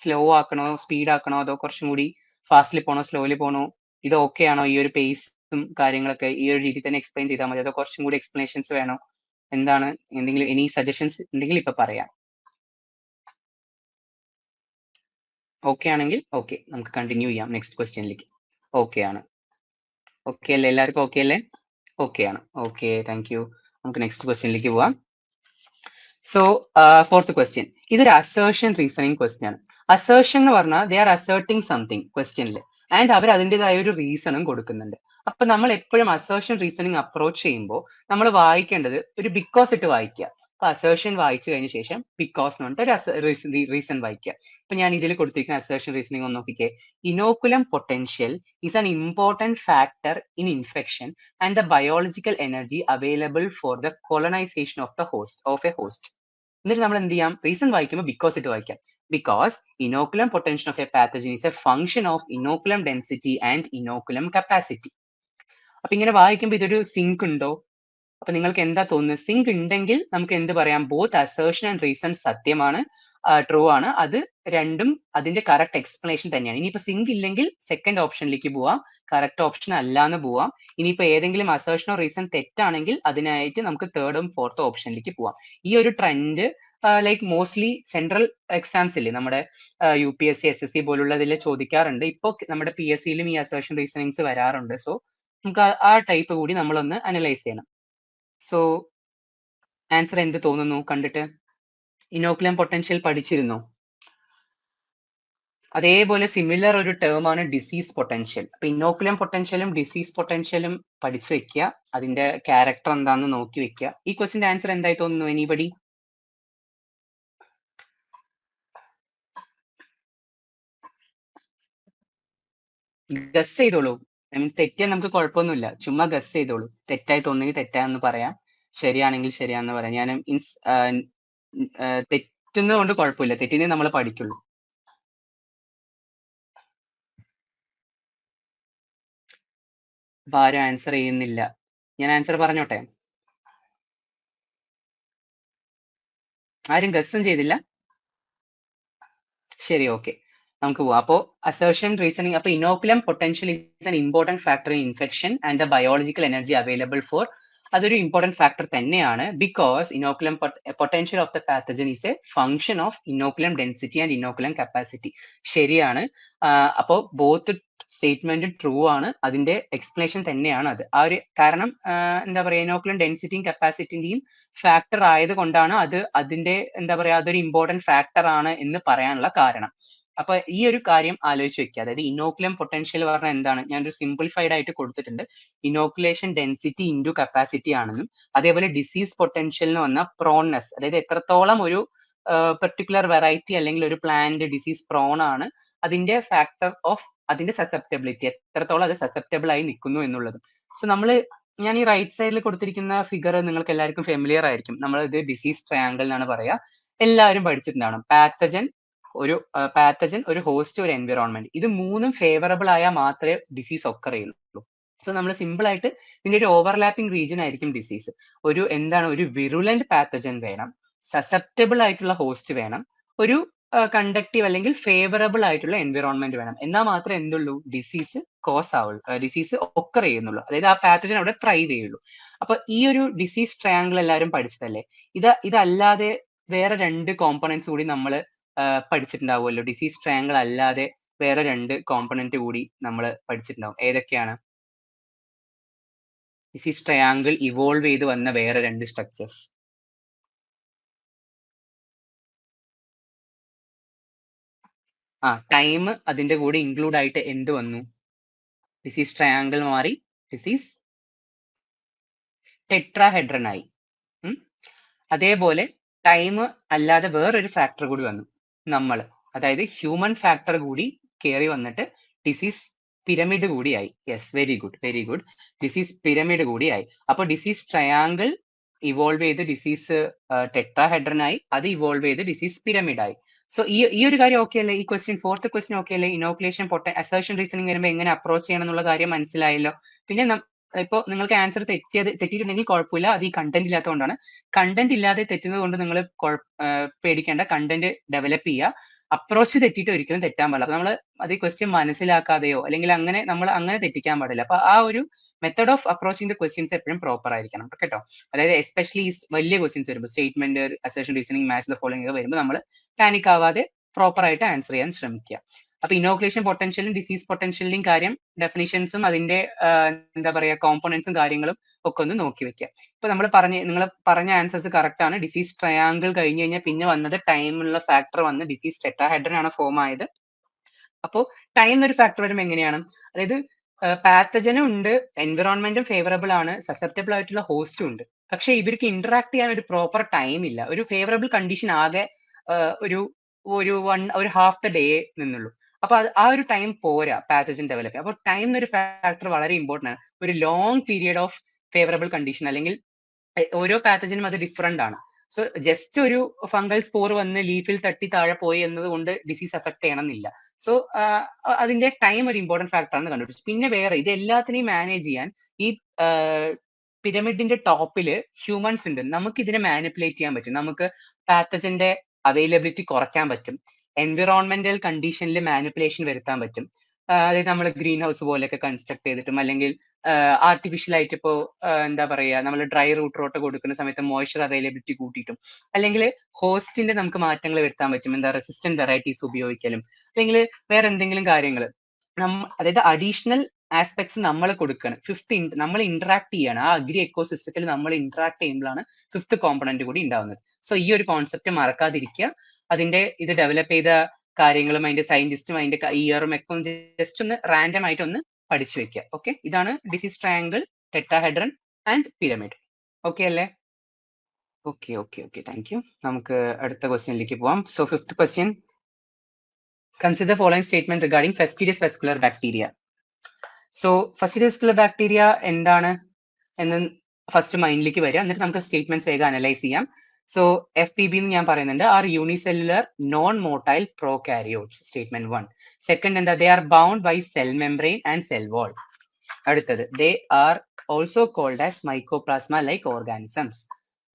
S1: സ്ലോ ആക്കണോ, സ്പീഡ് ആക്കണോ, അതോ കുറച്ചും കൂടി ഫാസ്റ്റിൽ പോണോ, സ്ലോലി പോണോ? ഇത് ഓക്കെ ആണോ? ഈ ഒരു പേസും കാര്യങ്ങളൊക്കെ ഈ ഒരു രീതിയിൽ തന്നെ എക്സ്പ്ലെയിൻ ചെയ്താൽ മതി, അതോ കുറച്ചും കൂടി എക്സ്പ്ലനേഷൻസ് വേണോ? എന്താണ്? എനി സജഷൻസ് ഉണ്ടെങ്കിൽ ഇപ്പൊ പറയാം. ഓക്കെ ആണെങ്കിൽ ഓക്കെ, നമുക്ക് കണ്ടിന്യൂ ചെയ്യാം നെക്സ്റ്റ് ക്വസ്റ്റ്യനിലേക്ക്. ഓക്കെ ആണ്. ഓക്കെ അല്ലേ? എല്ലാവർക്കും ഓക്കെ അല്ലേ? ഓക്കെ ആണ്. Okay, thank you. നമുക്ക് നെക്സ്റ്റ് ക്വസ്റ്റ്യനിലേക്ക് പോവാം. സോ ഫോർത്ത് ക്വസ്റ്റ്യൻ, ഇതൊരു അസേർഷൻ റീസണിങ് ക്വസ്റ്റ്യൻ ആണ്. അസേർഷൻ എന്ന് പറഞ്ഞാൽ ദേ ആർ അസേർട്ടിങ് സംതിങ് ക്വസ്റ്റ്യനിൽ, ആൻഡ് അവർ അതിൻ്റെതായ ഒരു റീസണും കൊടുക്കുന്നുണ്ട്. അപ്പൊ നമ്മൾ എപ്പോഴും അസേർഷൻ റീസണിങ് അപ്രോച്ച് ചെയ്യുമ്പോൾ നമ്മൾ വായിക്കേണ്ടത് ഒരു ബിക്കോസ് ഇട്ട് വായിക്കുക. അപ്പൊ അസേർഷൻ വായിച്ചു കഴിഞ്ഞ ശേഷം ബിക്കോസ് എന്ന് പറഞ്ഞിട്ട് ഒരു റീസൺ വായിക്കുക. ഇപ്പൊ ഞാൻ ഇതിൽ കൊടുത്തിരിക്കുന്ന അസേർഷൻ റീസണിങ് ഒന്ന് നോക്കിക്കേ. Inoculum potential is an important factor in infection and the biological energy available for the colonization of a host. എന്നിട്ട് നമ്മൾ എന്ത് ചെയ്യാം? റീസൺ വായിക്കുമ്പോൾ ബിക്കോസ് ഇട്ട് വായിക്കാം. Because inoculum potential of A pathogen is A function of inoculum density and inoculum capacity. അപ്പൊ ഇങ്ങനെ വായിക്കുമ്പോൾ ഇതൊരു സിങ്ക് ഉണ്ടോ? അപ്പൊ നിങ്ങൾക്ക് എന്താ തോന്നുന്നത്? സിങ്ക് ഉണ്ടെങ്കിൽ നമുക്ക് എന്ത് പറയാം? ബോത്ത് അസേർഷൻ ആൻഡ് റീസൺ സത്യമാണ്. ട്രൂ ആണ്. അത് രണ്ടും അതിന്റെ കറക്റ്റ് എക്സ്പ്ലനേഷൻ തന്നെയാണ്. ഇനിയിപ്പോ സിങ്ക് ഇല്ലെങ്കിൽ സെക്കൻഡ് ഓപ്ഷനിലേക്ക് പോവാം, കറക്റ്റ് ഓപ്ഷൻ അല്ലാന്ന് പോവാം. ഇനിയിപ്പോ ഏതെങ്കിലും അസേർഷനോ റീസൺ തെറ്റാണെങ്കിൽ അതിനായിട്ട് നമുക്ക് തേർഡും ഫോർത്തും ഓപ്ഷനിലേക്ക് പോവാം. ഈ ഒരു trend like mostly central exams ഇല്ലേ, നമ്മുടെ UPSC SSC പോലുള്ളതിൽ ചോദിക്കാറുണ്ട്. ഇപ്പോൾ നമ്മുടെ PSCയിലും ഈ അസേർഷൻ റീസണിങ്സ് വരാറുണ്ട്. സോ നമുക്ക് ആ ടൈപ്പ് കൂടി നമ്മളൊന്ന് അനലൈസ് ചെയ്യണം. സോ ആൻസർ എന്ത് തോന്നുന്നു കണ്ടിട്ട്? ഇനോക്കുലം പൊട്ടൻഷ്യൽ പഠിച്ചിരുന്നോ? അതേപോലെ സിമിലർ ഒരു ടേം ആണ് ഡിസീസ് പൊട്ടൻഷ്യൽ. അപ്പൊ ഇനോക്കുലം പൊട്ടൻഷ്യലും ഡിസീസ് പൊട്ടൻഷ്യലും പഠിച്ചു വെക്കുക. അതിന്റെ ക്യാരക്ടർ എന്താണെന്ന് നോക്കി വെക്കുക. ഈ ക്വസ്റ്റിന്റെ ആൻസർ എന്തായി തോന്നുന്നു എനിബഡി? ഗസ് ചെയ്തോളൂ. തെറ്റിയാൽ നമുക്ക് കുഴപ്പമൊന്നുമില്ല. ചുമ്മാ ഗസ് ചെയ്തോളൂ. തെറ്റായി തോന്നുന്നെങ്കിൽ തെറ്റാന്ന് പറയാം, ശരിയാണെങ്കിൽ ശരിയാന്ന് പറയാം. ഞാൻ മീൻസ് തെറ്റുന്നത് കൊണ്ട് കുഴപ്പമില്ല. തെറ്റിനെ നമ്മൾ പഠിക്കുള്ളൂ. അപ്പൊ ആരും ആൻസർ ചെയ്യുന്നില്ല. ഞാൻ ആൻസർ പറഞ്ഞോട്ടെ? ആരും ഗസ്സും ചെയ്തില്ല? ശരി, ഓക്കെ, നമുക്ക് പോവാം. അപ്പോൾ അസേർഷൻ റീസണിങ്. അപ്പോൾ inoculum potential is an important factor in infection and the biological energy available for. അതൊരു ഇമ്പോർട്ടന്റ് ഫാക്ടർ തന്നെയാണ്. Because inoculum potential of the pathogen is A function of inoculum density and inoculum capacity. ശരിയാണ്. അപ്പോൾ both statement true ആണ്. അതിന്റെ explanation തന്നെയാണ് അത്. ആ ഒരു കാരണം എന്താ പറയുക, ഇനോക്കുലം ഡെൻസിറ്റിയും കപ്പാസിറ്റിന്റെയും ഫാക്ടർ ആയതുകൊണ്ടാണ് അത് അതിന്റെ എന്താ പറയാ അതൊരു ഇമ്പോർട്ടന്റ് ഫാക്ടർ ആണ് എന്ന് പറയാനുള്ള കാരണം. അപ്പൊ ഈ ഒരു കാര്യം ആലോചിച്ച് വെക്കുക. അതായത് ഇനോക്കുലം പൊട്ടൻഷ്യൽ പറഞ്ഞാൽ എന്താണ്, ഞാനൊരു സിംപ്ലിഫൈഡ് ആയിട്ട് കൊടുത്തിട്ടുണ്ട്. ഇനോക്കുലേഷൻ ഡെൻസിറ്റി ഇൻറ്റു കപ്പാസിറ്റി ആണെന്നും, അതേപോലെ ഡിസീസ് പൊട്ടൻഷ്യൽ എന്ന് പറഞ്ഞാൽ പ്രോൺനെസ്, അതായത് എത്രത്തോളം ഒരു പെർട്ടിക്കുലർ വെറൈറ്റി അല്ലെങ്കിൽ ഒരു പ്ലാന്റ് ഡിസീസ് പ്രോൺ ആണ്, അതിന്റെ ഫാക്ടർ ഓഫ് അതിന്റെ സസെപ്റ്റബിലിറ്റി, എത്രത്തോളം അത് സസെപ്റ്റബിൾ ആയി നിൽക്കുന്നു എന്നുള്ളത്. സോ ഞാൻ ഈ റൈറ്റ് സൈഡിൽ കൊടുത്തിരിക്കുന്ന ഫിഗർ നിങ്ങൾക്ക് എല്ലാവർക്കും ഫെമിലിയർ ആയിരിക്കും. നമ്മൾ ഇത് ഡിസീസ് ട്രയാങ്കിൾ എന്നാണ് പറയുക. എല്ലാവരും പഠിച്ചിട്ടുണ്ടാവണം. പാത്തജൻ, ഒരു ഹോസ്റ്റ്, ഒരു എൻവിറോൺമെന്റ്, ഇത് മൂന്നും ഫേവറബിൾ ആയാൽ മാത്രമേ ഡിസീസ് ഒക്കർ ചെയ്യുള്ളൂ. സോ നമ്മൾ സിമ്പിൾ ആയിട്ട് ഇതിന്റെ ഒരു ഓവർലാപ്പിംഗ് റീജിയൻ ആയിരിക്കും ഡിസീസ്. ഒരു വിറുലന്റ് പാത്തജൻ വേണം, സസെപ്റ്റബിൾ ആയിട്ടുള്ള ഹോസ്റ്റ് വേണം, ഒരു കണ്ടക്റ്റീവ് അല്ലെങ്കിൽ ഫേവറബിൾ ആയിട്ടുള്ള എൻവിറോൺമെന്റ് വേണം. എന്നാൽ മാത്രമേ എന്തുള്ളൂ, ഡിസീസ് കോസ് ആവുള്ളൂ, ഡിസീസ് ഒക്കർ ചെയ്യുന്നുള്ളൂ. അതായത് ആ പാത്തജൻ അവിടെ ത്രൈവ് ചെയ്യുള്ളൂ. അപ്പൊ ഈ ഒരു ഡിസീസ് ട്രയാങ്കിൾ എല്ലാവരും പഠിച്ചതല്ലേ? ഇതല്ലാതെ വേറെ രണ്ട് കോമ്പണൻസ് കൂടി നമ്മൾ പഠിച്ചിട്ടുണ്ടാവുമല്ലോ. ഡിസീസ് ട്രയാങ്കിൾ അല്ലാതെ വേറെ രണ്ട് കോമ്പണന്റ് കൂടി നമ്മൾ പഠിച്ചിട്ടുണ്ടാവും. ഏതൊക്കെയാണ്? ഡിസീസ് ട്രയാങ്കിൾ ഇവോൾവ് ചെയ്ത് വന്ന വേറെ രണ്ട് സ്ട്രക്ചേഴ്സ്. ടൈം അതിന്റെ കൂടെ ഇൻക്ലൂഡ് ആയിട്ട് എന്ത് വന്നു? ഡിസീസ് ട്രയാങ്കിൾ മാറി ഡിസീസ് ടെട്രാഹെഡ്രൻ ആയി. അതേപോലെ ടൈം അല്ലാതെ വേറൊരു ഫാക്ടർ കൂടി വന്നു, അതായത് ഹ്യൂമൻ ഫാക്ടർ കൂടി കയറി വന്നിട്ട് ഡിസീസ് പിരമിഡ് കൂടിയായി. Yes, very good. Disease pyramid കൂടിയായി. അപ്പോൾ ഡിസീസ് ട്രയാങ്കിൾ ഇവോൾവ് ചെയ്ത് ഡിസീസ് ടെട്രാഹെഡ്രൻ ആയി, അത് ഇവോൾവ് ചെയ്ത് ഡിസീസ് പിരമിഡ് ആയി. സോ ഈ ഒരു കാര്യം ഓക്കെ അല്ലേ? ഈ ഫോർത്ത് ക്വസ്റ്റ്യൻ ഓക്കെ അല്ലേ? ഇനോക്കുലേഷൻ അസേർഷൻ റീസണിങ് വരുമ്പോൾ എങ്ങനെ അപ്രോച്ച് ചെയ്യണം എന്നുള്ള കാര്യം മനസ്സിലായല്ലോ. പിന്നെ ഇപ്പൊ നിങ്ങൾക്ക് ആൻസർ തെറ്റിയിട്ടുണ്ടെങ്കിൽ കുഴപ്പമില്ല, അത് ഈ കണ്ടന്റ് ഇല്ലാത്തതുകൊണ്ടാണ്. കണ്ടന്റ് ഇല്ലാതെ തെറ്റുന്നത് കൊണ്ട് നിങ്ങൾ പേടിക്കേണ്ട. കണ്ടന്റ് ഡെവലപ്പ് ചെയ്യുക. അപ്രോച്ച് തെറ്റിയിട്ട് ഒരിക്കലും തെറ്റാൻ പാടില്ല. അപ്പൊ നമ്മൾ അത് ഈ ക്വസ്റ്റ്യൻ മനസ്സിലാക്കാതെയോ അല്ലെങ്കിൽ അങ്ങനെ തെറ്റിക്കാൻ പാടില്ല. അപ്പൊ ആ ഒരു method of approaching the questions എപ്പോഴും പ്രോപ്പർ ആയിരിക്കണം കേട്ടോ. അതായത് എസ്പെഷ്യലി വലിയ ക്വസ്റ്റ്യൻസ് വരുമ്പോൾ, statement, assertion reasoning, match the following ഒക്കെ വരുമ്പോൾ നമ്മൾ പാനിക് ആവാതെ പ്രോപ്പർ ആയിട്ട് ആൻസർ ചെയ്യാൻ ശ്രമിക്കുക. അപ്പൊ ഇനോക്കുലേഷൻ പൊട്ടൻഷ്യലും ഡിസീസ് പൊട്ടൻഷ്യലിന്റെയും കാര്യം, ഡെഫിനിഷൻസും അതിന്റെ എന്താ പറയാ കോമ്പോണൻസും കാര്യങ്ങളും ഒക്കെ ഒന്ന് നോക്കി വെക്കുക. ഇപ്പൊ നിങ്ങൾ പറഞ്ഞ ആൻസേഴ്സ് കറക്റ്റ് ആണ്. ഡിസീസ് ട്രയാങ്കിൾ കഴിഞ്ഞ് കഴിഞ്ഞാൽ പിന്നെ വന്നത് ടൈമിലുള്ള ഫാക്ടർ വന്ന് ഡിസീസ് ടെട്രാഹെഡ്രൻ ആണ് ഫോം ആയത്. അപ്പോൾ ടൈം എന്നൊരു ഫാക്ടർ വരുമ്പോൾ എങ്ങനെയാണ്, അതായത് പാത്തജനും ഉണ്ട്, എൻവിറോൺമെന്റും ഫേവറബിൾ ആണ്, സസെപ്റ്റബിൾ ആയിട്ടുള്ള ഹോസ്റ്റും ഉണ്ട്. പക്ഷെ ഇവർക്ക് ഇന്ററാക്ട് ചെയ്യാൻ ഒരു പ്രോപ്പർ ടൈം ഇല്ല. ഒരു ഫേവറബിൾ കണ്ടീഷൻ ആകെ ഒരു ഹാഫ് ദ ഡേ നിന്നുള്ളൂ. അപ്പൊ ആ ഒരു ടൈം പോരാ പാത്തജൻ ഡെവലപ്പ് ചെയ്യാൻ. അപ്പൊ ടൈം എന്നൊരു ഫാക്ടർ വളരെ ഇമ്പോർട്ടന്റ് ആണ്. ഒരു long period of favourable condition, അല്ലെങ്കിൽ ഓരോ പാത്തജനും അത് ഡിഫറെന്റ് ആണ്. സോ ജസ്റ്റ് ഒരു ഫംഗൽ സ്പോർ വന്ന് ലീഫിൽ തട്ടി താഴെ പോയി എന്നതുകൊണ്ട് ഡിസീസ് എഫക്ട് ചെയ്യണമെന്നില്ല. സോ അതിന്റെ ടൈം ഒരു ഇമ്പോർട്ടന്റ് ഫാക്ടർ ആണ് കണ്ടുപിടിച്ചത്. പിന്നെ വേറെ ഇത് എല്ലാത്തിനെയും മാനേജ് ചെയ്യാൻ ഈ പിരമിഡിന്റെ ടോപ്പിൽ ഹ്യൂമൻസ് ഉണ്ട്. നമുക്ക് ഇതിനെ മാനിപ്പുലേറ്റ് ചെയ്യാൻ പറ്റും. നമുക്ക് പാത്തജന്റെ അവൈലബിലിറ്റി കുറയ്ക്കാൻ പറ്റും. എൻവിറോൺമെന്റൽ കണ്ടീഷനിൽ മാനിപ്പുലേഷൻ വരുത്താൻ പറ്റും. അതായത് നമ്മൾ ഗ്രീൻ ഹൗസ് പോലെയൊക്കെ കൺസ്ട്രക്ട് ചെയ്തിട്ടും അല്ലെങ്കിൽ ആർട്ടിഫിഷ്യൽ ആയിട്ട് ഇപ്പോൾ എന്താ പറയുക നമ്മൾ ഡ്രൈ റൂട്ട് കൊടുക്കുന്ന സമയത്ത് മോയ്സ്ചർ അവൈലബിലിറ്റി കൂട്ടിയിട്ടും അല്ലെങ്കിൽ ഹോസ്റ്റിന്റെ നമുക്ക് മാറ്റങ്ങൾ വരുത്താൻ പറ്റും. എന്താ റെസിസ്റ്റന്റ് വെറൈറ്റീസ് ഉപയോഗിക്കലും അല്ലെങ്കിൽ വേറെ എന്തെങ്കിലും കാര്യങ്ങൾ അതായത് അഡീഷണൽ ആസ്പെക്ട്സ് നമ്മൾ കൊടുക്കണം. നമ്മൾ ഇന്ററാക്ട് ചെയ്യണം. ആ അഗ്രി എക്കോ സിസ്റ്റത്തിൽ നമ്മൾ ഇന്ററാക്ട് ചെയ്യുമ്പോഴാണ് ഫിഫ്ത്ത് കോമ്പണന്റ് കൂടി ഉണ്ടാവുന്നത്. സോ ഈ ഒരു കോൺസെപ്റ്റ് മറക്കാതിരിക്കുക. അതിന്റെ ഇത് ഡെവലപ്പ് ചെയ്ത കാര്യങ്ങളും അതിന്റെ സയന്റിസ്റ്റും അതിന്റെ ഇയറും ഒക്കെ ഒന്ന് ജസ്റ്റ് ഒന്ന് റാൻഡം ആയിട്ട് ഒന്ന് പഠിച്ചു വെക്കുക. ഓക്കെ, ഇതാണ് disease triangle, tetrahedron and pyramid. Okay അല്ലേ? Okay okay okay, thank you. നമുക്ക് അടുത്ത ക്വസ്റ്റ്യനിലേക്ക് പോവാം. So fifth question, consider following statement regarding fastidious vascular bacteria. So fastidious vascular bacteria എന്താണ് എന്ന് ഫസ്റ്റ് മൈൻഡിലേക്ക് വരിക. എന്നിട്ട് നമുക്ക് സ്റ്റേറ്റ്മെന്റ്സ് വേഗം അനലൈസ് ചെയ്യാം. സോ എഫ് പി ബി എന്ന് ഞാൻ പറയുന്നുണ്ട്, are unicellular non motile prokaryotes, statement 1. Second എന്താ, they are bound by cell membrane and cell wall. അടുത്തത്, they are also called as mycoplasma like organisms.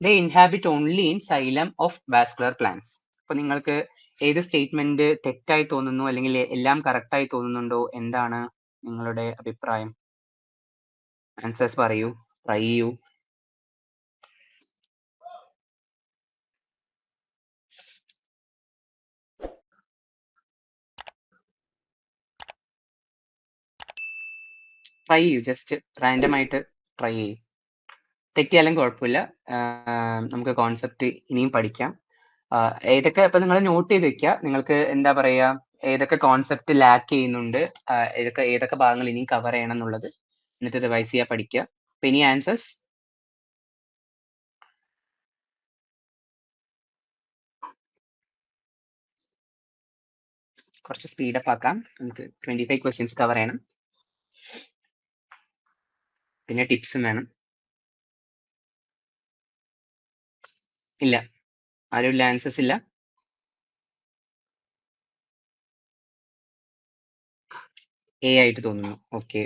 S1: They inhabit only in xylem of vascular plants. അപ്പൊ നിങ്ങൾക്ക് ഏത് statement തെറ്റായി തോന്നുന്നു അല്ലെങ്കിൽ എല്ലാം കറക്റ്റായി തോന്നുന്നുണ്ടോ? എന്താണ് നിങ്ങളുടെ അഭിപ്രായം? ആൻസേഴ്സ് പറയൂ, ട്രൈ ചെയ്യൂ. ട്രൈ ചെയ്യൂ, ജസ്റ്റ് റാൻഡം ആയിട്ട് ട്രൈ ചെയ്യൂ. തെറ്റിയാലും കുഴപ്പമില്ല, നമുക്ക് കോൺസെപ്റ്റ് ഇനിയും പഠിക്കാം. ഏതൊക്കെ ഇപ്പൊ നിങ്ങൾ നോട്ട് ചെയ്ത് വെക്കുക, നിങ്ങൾക്ക് എന്താ പറയാ, ഏതൊക്കെ കോൺസെപ്റ്റ് ലാക്ക് ചെയ്യുന്നുണ്ട്, ഏതൊക്കെ ഭാഗങ്ങൾ ഇനിയും കവർ ചെയ്യണം എന്നുള്ളത്, എന്നിട്ട് റിവൈസ് ചെയ്യാൻ പഠിക്കുക. അപ്പൊ ഇനി ആൻസേഴ്സ് കുറച്ച് സ്പീഡപ്പ് ആക്കാം. നമുക്ക് 25 ക്വസ്റ്റ്യൻസ് കവർ ചെയ്യണം, പിന്നെ ടിപ്സും വേണം. ഇല്ല, ആരും ഇല്ല, ആൻസേഴ്സ് ഇല്ല. എ ആയിട്ട് തോന്നുന്നു. ഓക്കെ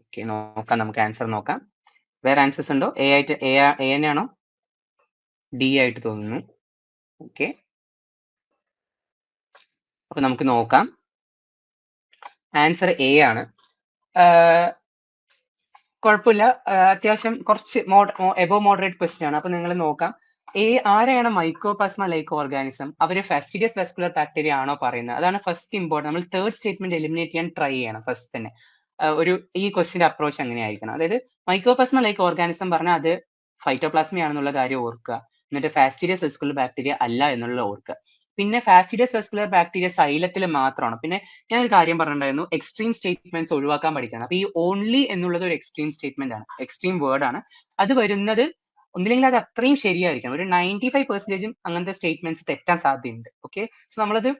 S1: ഓക്കെ, നോക്കാം, നമുക്ക് ആൻസർ നോക്കാം. വേറെ ആൻസേഴ്സ് ഉണ്ടോ? എ ആയിട്ട്, എ തന്നെയാണോ? ഡി ആയിട്ട് തോന്നുന്നു. ഓക്കെ, അപ്പൊ നമുക്ക് നോക്കാം. ആൻസർ എ ആണ്. കുഴപ്പമില്ല, അത്യാവശ്യം കുറച്ച് എബോ മോഡറേറ്റ് ക്വസ്റ്റ്യൻ ആണ്. അപ്പൊ നിങ്ങൾ നോക്കാം, ആരെയാണ് മൈക്രോപ്ലാസ്മ ലൈക്ക് ഓർഗാനിസം, അവര് ഫാസ്റ്റിഡിയസ് വെസ്കുലർ ബാക്ടീരിയ ആണോ പറയുന്നത്? അതാണ് ഫസ്റ്റ് ഇമ്പോർട്ടൻറ്റ്. നമ്മൾ തേർഡ് സ്റ്റേറ്റ്മെന്റ് എലിമിനേറ്റ് ചെയ്യാൻ ട്രൈ ചെയ്യണം ഫസ്റ്റ് തന്നെ. ഈ ക്വസ്റ്റിന്റെ അപ്രോച്ച് അങ്ങനെയായിരിക്കണം. അതായത് മൈക്രോപ്ലാസ്മ ലൈക്ക് ഓർഗാനിസം പറഞ്ഞാൽ അത് ഫൈറ്റോപ്ലാസ്മ ആണെന്നുള്ള കാര്യം ഓർക്കുക. എന്നിട്ട് ഫാസ്റ്റിഡിയസ് വെസ്കുലർ ബാക്ടീരിയ അല്ല എന്നുള്ള ഓർക്കുക. പിന്നെ ഫാസ്റ്റിഡിയസ് വെസ്കുലർ ബാക്ടീരിയ സൈലത്തിൽ മാത്രമാണ്. പിന്നെ ഞാൻ ഒരു കാര്യം പറഞ്ഞിട്ടുണ്ടായിരുന്നു, എക്സ്ട്രീം സ്റ്റേറ്റ്മെന്റ്സ് ഒഴിവാക്കാൻ പഠിക്കണം. അപ്പൊ ഈ ഓൺലി എന്നുള്ളത് ഒരു എക്സ്ട്രീം സ്റ്റേറ്റ്മെന്റ് ആണ്, എക്സ്ട്രീം വേർഡ് ആണ്. അത് വരുന്നത് ഒന്നില്ലെങ്കിൽ അത് അത്രയും ശരിയായിരിക്കണം. ഒരു 95% അങ്ങനത്തെ സ്റ്റേറ്റ്മെന്റ്സ് തെറ്റാൻ സാധ്യതയുണ്ട്. ഓക്കെ, സോ നമ്മളത്,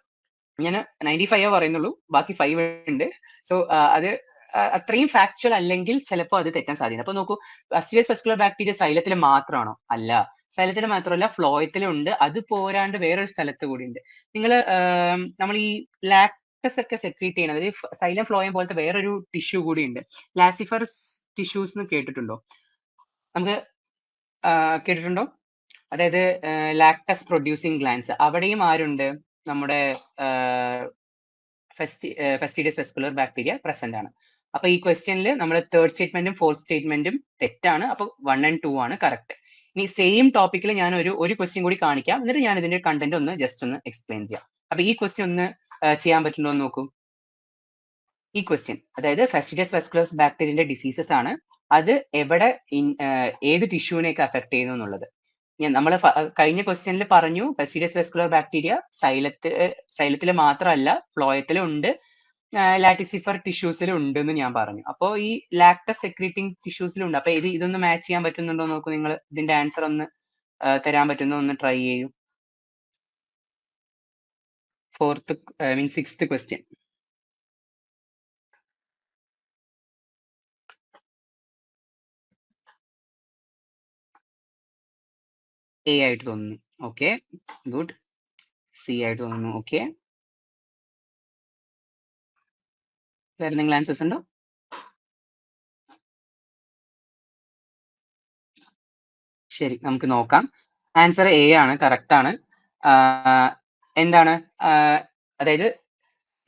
S1: ഞാൻ 95 പറയുന്നുള്ളൂ, ബാക്കി 5 ഉണ്ട്. സോ അത് അത്രയും ഫാക്ച്വൽ അല്ലെങ്കിൽ ചിലപ്പോൾ അത് തെറ്റാൻ സാധ്യത. അപ്പൊ നോക്കൂ, ഫാസ്റ്റിഡിയസ് വെസ്കുലർ ബാക്ടീരിയ സൈലത്തിൽ മാത്രമാണോ? അല്ല, സൈലത്തിൽ മാത്രമല്ല, ഫ്ലോയത്തിലും ഉണ്ട്. അത് പോരാണ്ട് വേറൊരു സ്ഥലത്ത് കൂടി ഉണ്ട്. നിങ്ങൾ നമ്മൾ ഈ ലാക്ടസ് ഒക്കെ സെക്രീറ്റ് ചെയ്യുന്നത്, സൈലം ഫ്ലോയം പോലത്തെ വേറൊരു ടിഷ്യൂ കൂടി ഉണ്ട്, ലാസിഫറസ് ടിഷ്യൂസ് എന്ന് കേട്ടിട്ടുണ്ടോ? നമുക്ക് കേട്ടിട്ടുണ്ടോ? അതായത് ലാക്ടസ് പ്രൊഡ്യൂസിങ് ഗ്ലാൻസ്, അവിടെയും ആരുണ്ട്? നമ്മുടെ ഫെസ്റ്റീഡിയസ് വെസ്കുലർ ബാക്ടീരിയ പ്രസന്റ് ആണ്. അപ്പൊ ഈ ക്വസ്റ്റ്യനിൽ നമ്മൾ തേർഡ് സ്റ്റേറ്റ്മെന്റും ഫോർത്ത് സ്റ്റേറ്റ്മെന്റും തെറ്റാണ്. അപ്പൊ 1 and 2 ആണ് കറക്റ്റ്. ഇനി സെയിം ടോപ്പിക്കിൽ ഞാൻ ഒരു ക്വസ്റ്റ്യൻ കൂടി കാണിക്കാം, എന്നിട്ട് ഞാൻ ഇതിന്റെ കണ്ടന്റ് ഒന്ന് ജസ്റ്റ് ഒന്ന് എക്സ്പ്ലെയിൻ ചെയ്യാം. അപ്പൊ ഈ ക്വസ്റ്റ്യൻ ഒന്ന് ചെയ്യാൻ പറ്റുന്നുണ്ടോ എന്ന് നോക്കൂ. ഈ ക്വസ്റ്റ്യൻ, അതായത് ഫെസ്റ്റീഡിയസ് വെസ്കുലർ ബാക്ടീരിയന്റെ ഡിസീസസ് ആണ്, അത് എവിടെ ഏത് ടിഷ്യൂവിനെയൊക്കെ അഫക്ട് ചെയ്യുന്നു എന്നുള്ളത്. നമ്മൾ കഴിഞ്ഞ ക്വസ്റ്റ്യനിൽ പറഞ്ഞു, ഫെസ്റ്റീഡിയസ് വെസ്കുലർ ബാക്ടീരിയ സൈലത്തിൽ മാത്രമല്ല, ഫ്ലോയത്തിലും ഉണ്ട്, ലാറ്റിസിഫർ ടിഷ്യൂസിലും ഉണ്ട് എന്ന് ഞാൻ പറഞ്ഞു. അപ്പോൾ ഈ ലാക്ടസ് സെക്രീറ്റിംഗ് ടിഷ്യൂസിലും ഉണ്ട്. അപ്പൊ ഇതൊന്ന് മാച്ച് ചെയ്യാൻ പറ്റുന്നുണ്ടോ നോക്കൂ. നിങ്ങൾ ഇതിന്റെ ആൻസർ ഒന്ന് തരാൻ പറ്റുന്നോ ഒന്ന് ട്രൈ ചെയ്യൂ. Sixth question. എ ആയിട്ട് തോന്നുന്നു. Okay, good. സി ആയിട്ട് തോന്നുന്നു. ഓക്കെ, വേറെ എന്തെങ്കിലും ആൻസേഴ്സ് ഉണ്ടോ? ശരി, നമുക്ക് നോക്കാം. ആൻസർ എ ആണ്, കറക്റ്റ് ആണ്. എന്താണ് അതായത്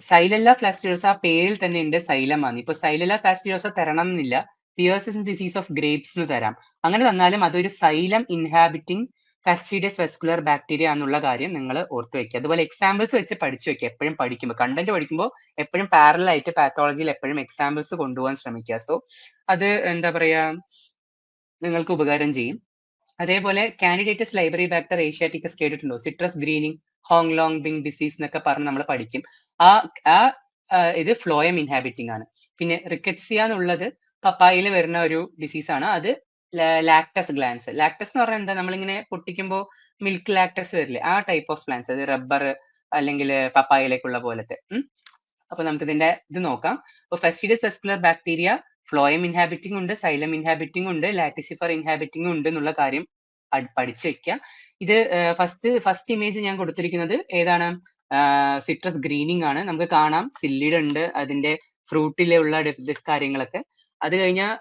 S1: സൈലല്ല ഫാസ്റ്റിഡിയോസ ആ പേരിൽ തന്നെ ഉണ്ട് സൈലമാണ്. ഇപ്പൊ സൈലല്ല ഫാസ്റ്റിഡിയോസ തരണം എന്നില്ല. പിയേഴ്സസ് ഡിസീസ് ഓഫ് ഗ്രേപ്സ് എന്ന് തരാം. അങ്ങനെ തന്നാലും അതൊരു സൈലം ഇൻഹാബിറ്റിംഗ് ഫാസ്റ്റിഡിയസ് വെസ്കുലർ ബാക്ടീരിയ എന്നുള്ള കാര്യം നിങ്ങൾ ഓർത്ത് വെക്കുക. അതുപോലെ എക്സാമ്പിൾസ് വെച്ച് പഠിച്ചു വെക്കുക. എപ്പോഴും പഠിക്കുമ്പോൾ കണ്ടന്റ് പഠിക്കുമ്പോൾ എപ്പോഴും പാരലൽ ആയിട്ട് പാത്തോളജിയിൽ എപ്പോഴും എക്സാമ്പിൾസ് കൊണ്ടുപോകാൻ ശ്രമിക്കുക. സോ അത് എന്താ പറയാ നിങ്ങൾക്ക് ഉപകാരം ചെയ്യും. അതേപോലെ കാൻഡിഡേറ്റസ് ലൈബ്രറി ബാക്ടർ ഏഷ്യാറ്റിക്കസ് കേട്ടിട്ടുണ്ടോ? Citrus greening, huanglongbing disease എന്നൊക്കെ പറഞ്ഞ് നമ്മൾ പഠിക്കും. ആ ആ ഇത് ഫ്ലോയം ഇൻഹാബിറ്റിംഗ് ആണ്. പിന്നെ റിക്കറ്റ്സിയ എന്നുള്ളത് പപ്പായയിൽ വരുന്ന ഒരു ഡിസീസ് ആണ്. അത് ലാക്ടസ് ഗ്ലാൻസ്. ലാക്ടസ് എന്ന് പറഞ്ഞാൽ എന്താ, നമ്മളിങ്ങനെ പൊട്ടിക്കുമ്പോൾ മിൽക്ക് ലാക്ടസ് വരില്ലേ, ആ ടൈപ്പ് ഓഫ് പ്ലാന്റ്സ്, അത് റബ്ബർ അല്ലെങ്കിൽ പപ്പായയിലേക്കുള്ള പോലത്തെ. അപ്പൊ നമുക്ക് ഇതിന്റെ ഇത് നോക്കാം. അപ്പൊ ഫാസ്റ്റിഡിയസ് വെസ്കുലർ ബാക്ടീരിയ ഫ്ലോയം ഇൻഹാബിറ്റിംഗ് ഉണ്ട്, സൈലം ഇൻഹാബിറ്റിംഗ് ഉണ്ട്, ലാറ്റിസിഫർ ഇൻഹാബിറ്റിംഗ് ഉണ്ട് എന്നുള്ള കാര്യം പഠിച്ചു വെക്കുക. ഇത് ഫസ്റ്റ് ഇമേജ് ഞാൻ കൊടുത്തിരിക്കുന്നത് ഏതാണ്? സിട്രസ് ഗ്രീനിങ് ആണ്. നമുക്ക് കാണാം സില്ലിഡ് ഉണ്ട്, അതിന്റെ ഫ്രൂട്ടിലുള്ള കാര്യങ്ങളൊക്കെ. അത് കഴിഞ്ഞാൽ